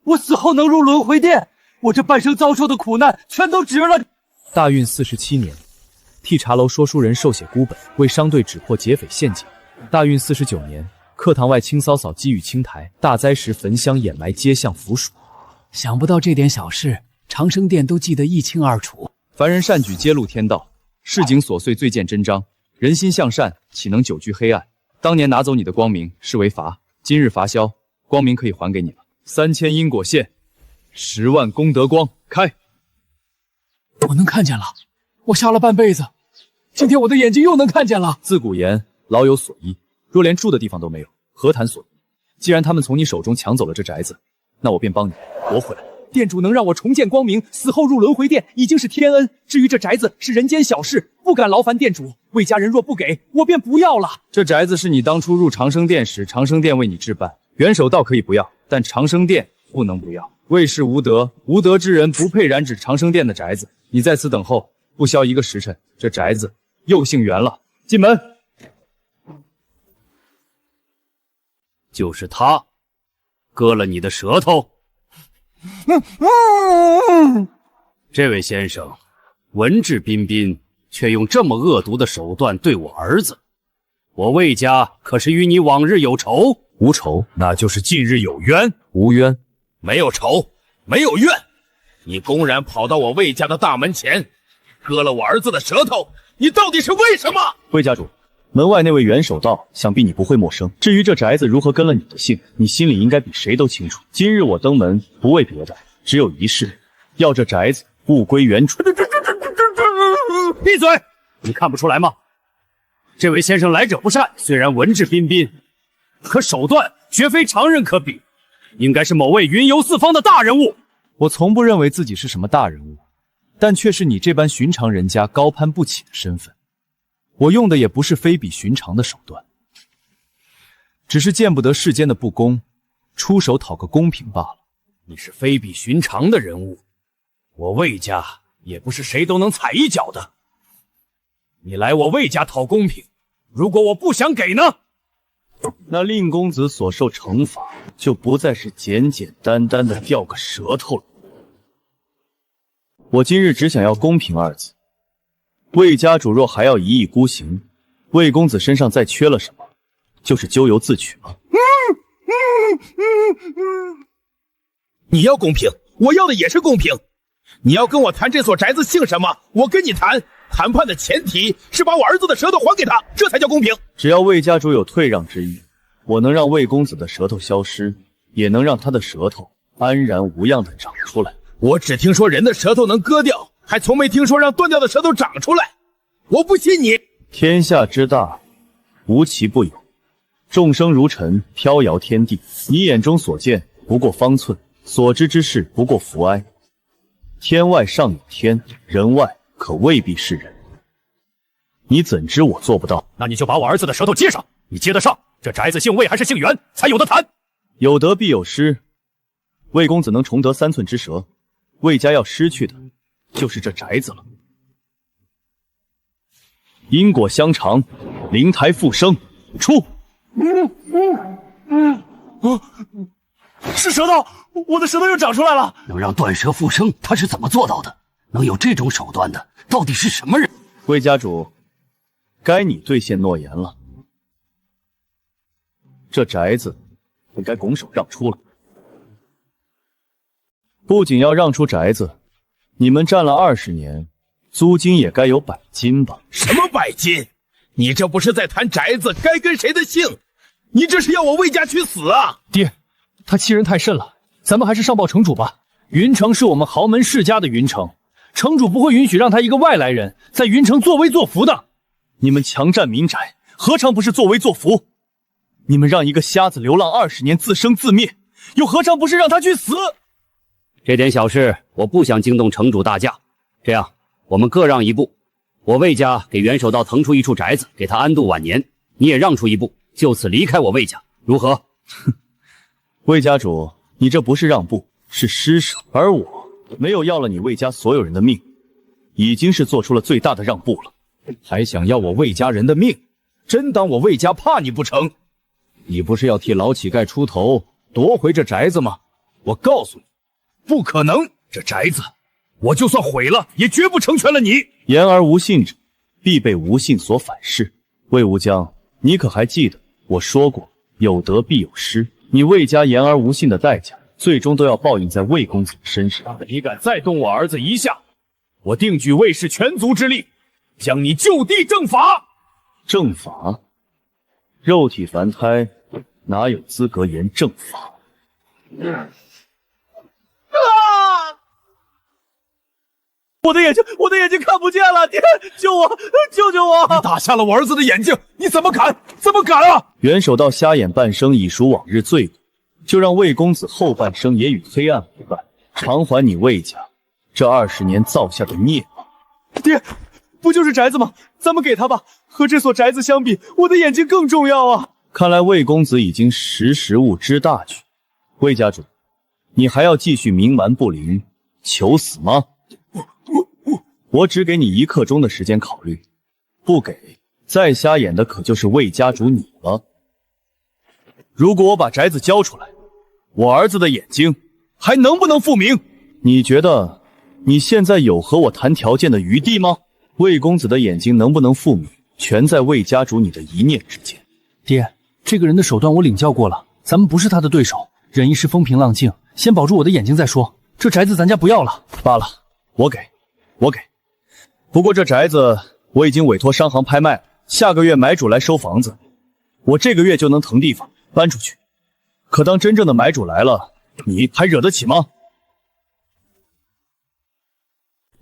我死后能入轮回殿？我这半生遭受的苦难全都值了。大运47年，替茶楼说书人授写孤本，为商队止破劫匪陷阱。大运49年，课堂外青嫂嫂积雨青苔，大灾时焚香掩埋街巷腐鼠。想不到这点小事，长生殿都记得一清二楚。凡人善举揭露天道，市井琐碎最见真章。人心向善，岂能久居黑暗？当年拿走你的光明是为罚，今日罚消，光明可以还给你了。3000因果线，10万功德光，开！我能看见了，我瞎了半辈子，今天我的眼睛又能看见了。自古言老有所依，若连住的地方都没有，何谈所依？既然他们从你手中抢走了这宅子，那我便帮你夺回来。店主能让我重见光明，死后入轮回殿，已经是天恩。至于这宅子是人间小事，不敢劳烦店主。魏家人若不给，我便不要了。这宅子是你当初入长生殿时，长生殿为你置办。元首道可以不要，但长生殿不能不要。魏氏无德，无德之人不配染指长生殿的宅子。你在此等候，不消1个时辰，这宅子又姓袁了。进门。就是他，割了你的舌头。这位先生，文质彬彬，却用这么恶毒的手段对我儿子，我魏家可是与你往日有仇？无仇，那就是近日有冤。无冤，没有仇，没有怨。你公然跑到我魏家的大门前，割了我儿子的舌头，你到底是为什么？魏家主，门外那位袁守道，想必你不会陌生。至于这宅子如何跟了你的姓，你心里应该比谁都清楚。今日我登门，不为别的，只有一事，要这宅子物归原主。闭嘴！你看不出来吗？这位先生来者不善，虽然文质彬彬，可手段绝非常人可比，应该是某位云游四方的大人物。我从不认为自己是什么大人物，但却是你这般寻常人家高攀不起的身份。我用的也不是非比寻常的手段，只是见不得世间的不公，出手讨个公平罢了。你是非比寻常的人物，我魏家也不是谁都能踩一脚的。你来我魏家讨公平，如果我不想给呢？那令公子所受惩罚就不再是简简单单的掉个舌头了。我今日只想要公平二字。魏家主若还要一意孤行，魏公子身上再缺了什么，就是咎由自取了。你要公平，我要的也是公平。你要跟我谈这所宅子姓什么，我跟你谈。谈判的前提是把我儿子的舌头还给他，这才叫公平。只要魏家主有退让之意，我能让魏公子的舌头消失，也能让他的舌头安然无恙地长出来。我只听说人的舌头能割掉，还从没听说让断掉的舌头长出来。我不信你。天下之大，无奇不有，众生如尘，飘摇天地。你眼中所见不过方寸，所知之事不过浮埃。天外尚有天，人外可未必是人。你怎知我做不到？那你就把我儿子的舌头接上，你接得上，这宅子姓魏还是姓袁，才有得谈。有得必有失，魏公子能重得3寸之舌，魏家要失去的就是这宅子了。因果相偿，灵台复生，出！是舌头，我的舌头又长出来了。能让断舌复生，他是怎么做到的？能有这种手段的，到底是什么人？魏家主，该你兑现诺言了。这宅子，你该拱手让出了。不仅要让出宅子，你们占了20年，租金也该有100金吧？什么100金？你这不是在谈宅子该跟谁的姓？你这是要我魏家去死啊！爹，他欺人太甚了，咱们还是上报城主吧。云城是我们豪门世家的云城，城主不会允许让他一个外来人在云城作威作福的。你们强占民宅，何尝不是作威作福？你们让一个瞎子流浪20年自生自灭，又何尝不是让他去死？这点小事我不想惊动城主大驾，这样我们各让一步。我魏家给袁守道腾出一处宅子，给他安度晚年，你也让出一步，就此离开我魏家，如何？魏家主，你这不是让步，是施舍，而我没有要了你魏家所有人的命，已经是做出了最大的让步了。还想要我魏家人的命？真当我魏家怕你不成？你不是要替老乞丐出头，夺回这宅子吗？我告诉你，不可能！这宅子，我就算毁了，也绝不成全了你。言而无信者，必被无信所反噬。魏无疆，你可还记得我说过，有得必有失。你魏家言而无信的代价，最终都要报应在魏公子身上。你敢再动我儿子一下，我定举魏氏全族之力，将你就地正法。正法？肉体凡胎，哪有资格言正法？我的眼睛看不见了！爹，救我！救救我！你打瞎了我儿子的眼睛，你怎么敢啊！袁守道瞎眼半生已属往日罪过，就让魏公子后半生也与黑暗为伴，偿还你魏家这20年造下的孽吧。爹，不就是宅子吗？咱们给他吧。和这所宅子相比，我的眼睛更重要啊！看来魏公子已经识时务知大局。魏家主，你还要继续冥顽不灵，求死吗？我只给你1刻钟的时间考虑，不给，再瞎眼的可就是魏家主你了。如果我把宅子交出来，我儿子的眼睛还能不能复明？你觉得你现在有和我谈条件的余地吗？魏公子的眼睛能不能复明，全在魏家主你的一念之间。爹，这个人的手段我领教过了，咱们不是他的对手，忍一时风平浪静，先保住我的眼睛再说。这宅子咱家不要了。罢了，我给。不过这宅子我已经委托商行拍卖了，下个月买主来收房子，我这个月就能腾地方搬出去。可当真正的买主来了，你还惹得起吗？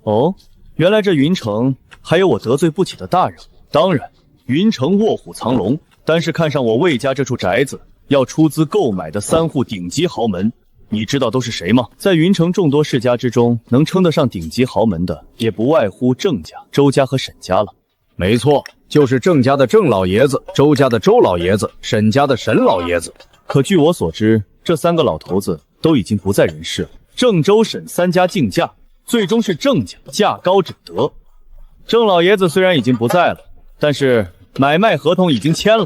哦，原来这云城还有我得罪不起的大人物。当然，云城卧虎藏龙，但是看上我魏家这处宅子要出资购买的3户顶级豪门，你知道都是谁吗？在云城众多世家之中，能称得上顶级豪门的，也不外乎郑家、周家和沈家了。没错，就是郑家的郑老爷子，周家的周老爷子，沈家的沈老爷子。可据我所知，这3个老头子都已经不在人世了。郑、周、沈3家竞价，最终是郑家价高者得。郑老爷子虽然已经不在了，但是买卖合同已经签了。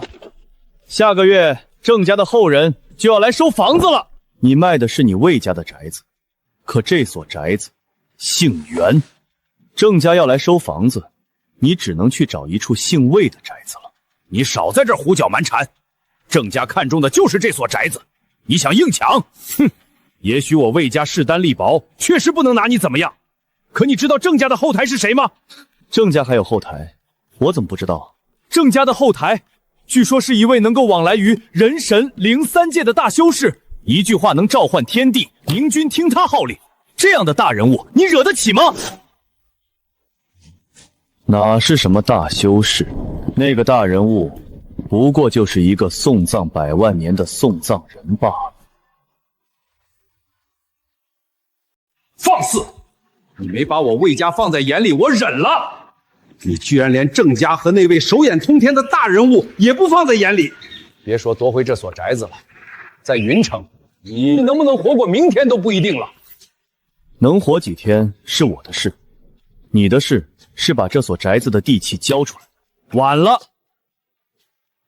下个月郑家的后人就要来收房子了。你卖的是你魏家的宅子，可这所宅子姓袁，郑家要来收房子，你只能去找一处姓魏的宅子了。你少在这胡搅蛮缠，郑家看中的就是这所宅子，你想硬抢？哼！也许我魏家势单力薄，确实不能拿你怎么样。可你知道郑家的后台是谁吗？郑家还有后台？我怎么不知道？郑家的后台，据说是一位能够往来于人神灵3界的大修士。一句话能召唤天地，明君听他号令，这样的大人物，你惹得起吗？哪是什么大修士？那个大人物，不过就是一个送葬100万年的送葬人罢了。放肆！你没把我魏家放在眼里，我忍了。你居然连郑家和那位手眼通天的大人物也不放在眼里。别说夺回这所宅子了，在云城，你能不能活过明天都不一定了。能活几天是我的事，你的事是把这所宅子的地契交出来。晚了，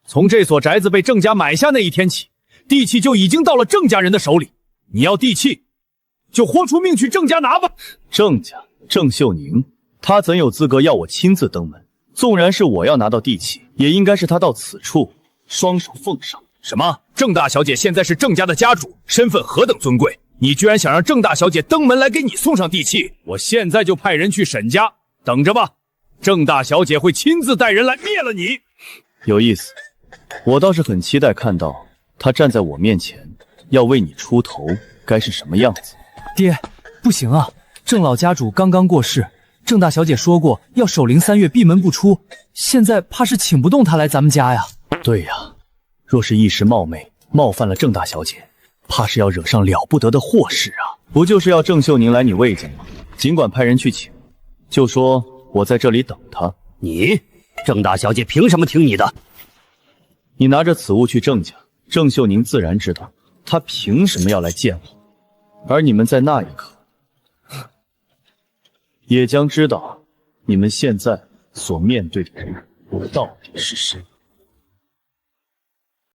从这所宅子被郑家买下那一天起，地契就已经到了郑家人的手里。你要地契，就豁出命去郑家拿吧。郑家，郑秀宁，他怎有资格要我亲自登门？纵然是我要拿到地契，也应该是他到此处双手奉上。什么？郑大小姐现在是郑家的家主，身份何等尊贵，你居然想让郑大小姐登门来给你送上地契！我现在就派人去沈家，等着吧，郑大小姐会亲自带人来灭了你。有意思，我倒是很期待看到她站在我面前要为你出头，该是什么样子。爹，不行啊，郑老家主刚刚过世，郑大小姐说过要守灵3月闭门不出，现在怕是请不动她来咱们家呀。对呀，若是一时冒昧冒犯了郑大小姐，怕是要惹上了不得的祸事啊！不就是要郑秀宁来你魏家吗？尽管派人去请，就说我在这里等她。你，郑大小姐凭什么听你的？你拿着此物去郑家，郑秀宁自然知道她凭什么要来见我，而你们在那一刻也将知道你们现在所面对的人到底是谁。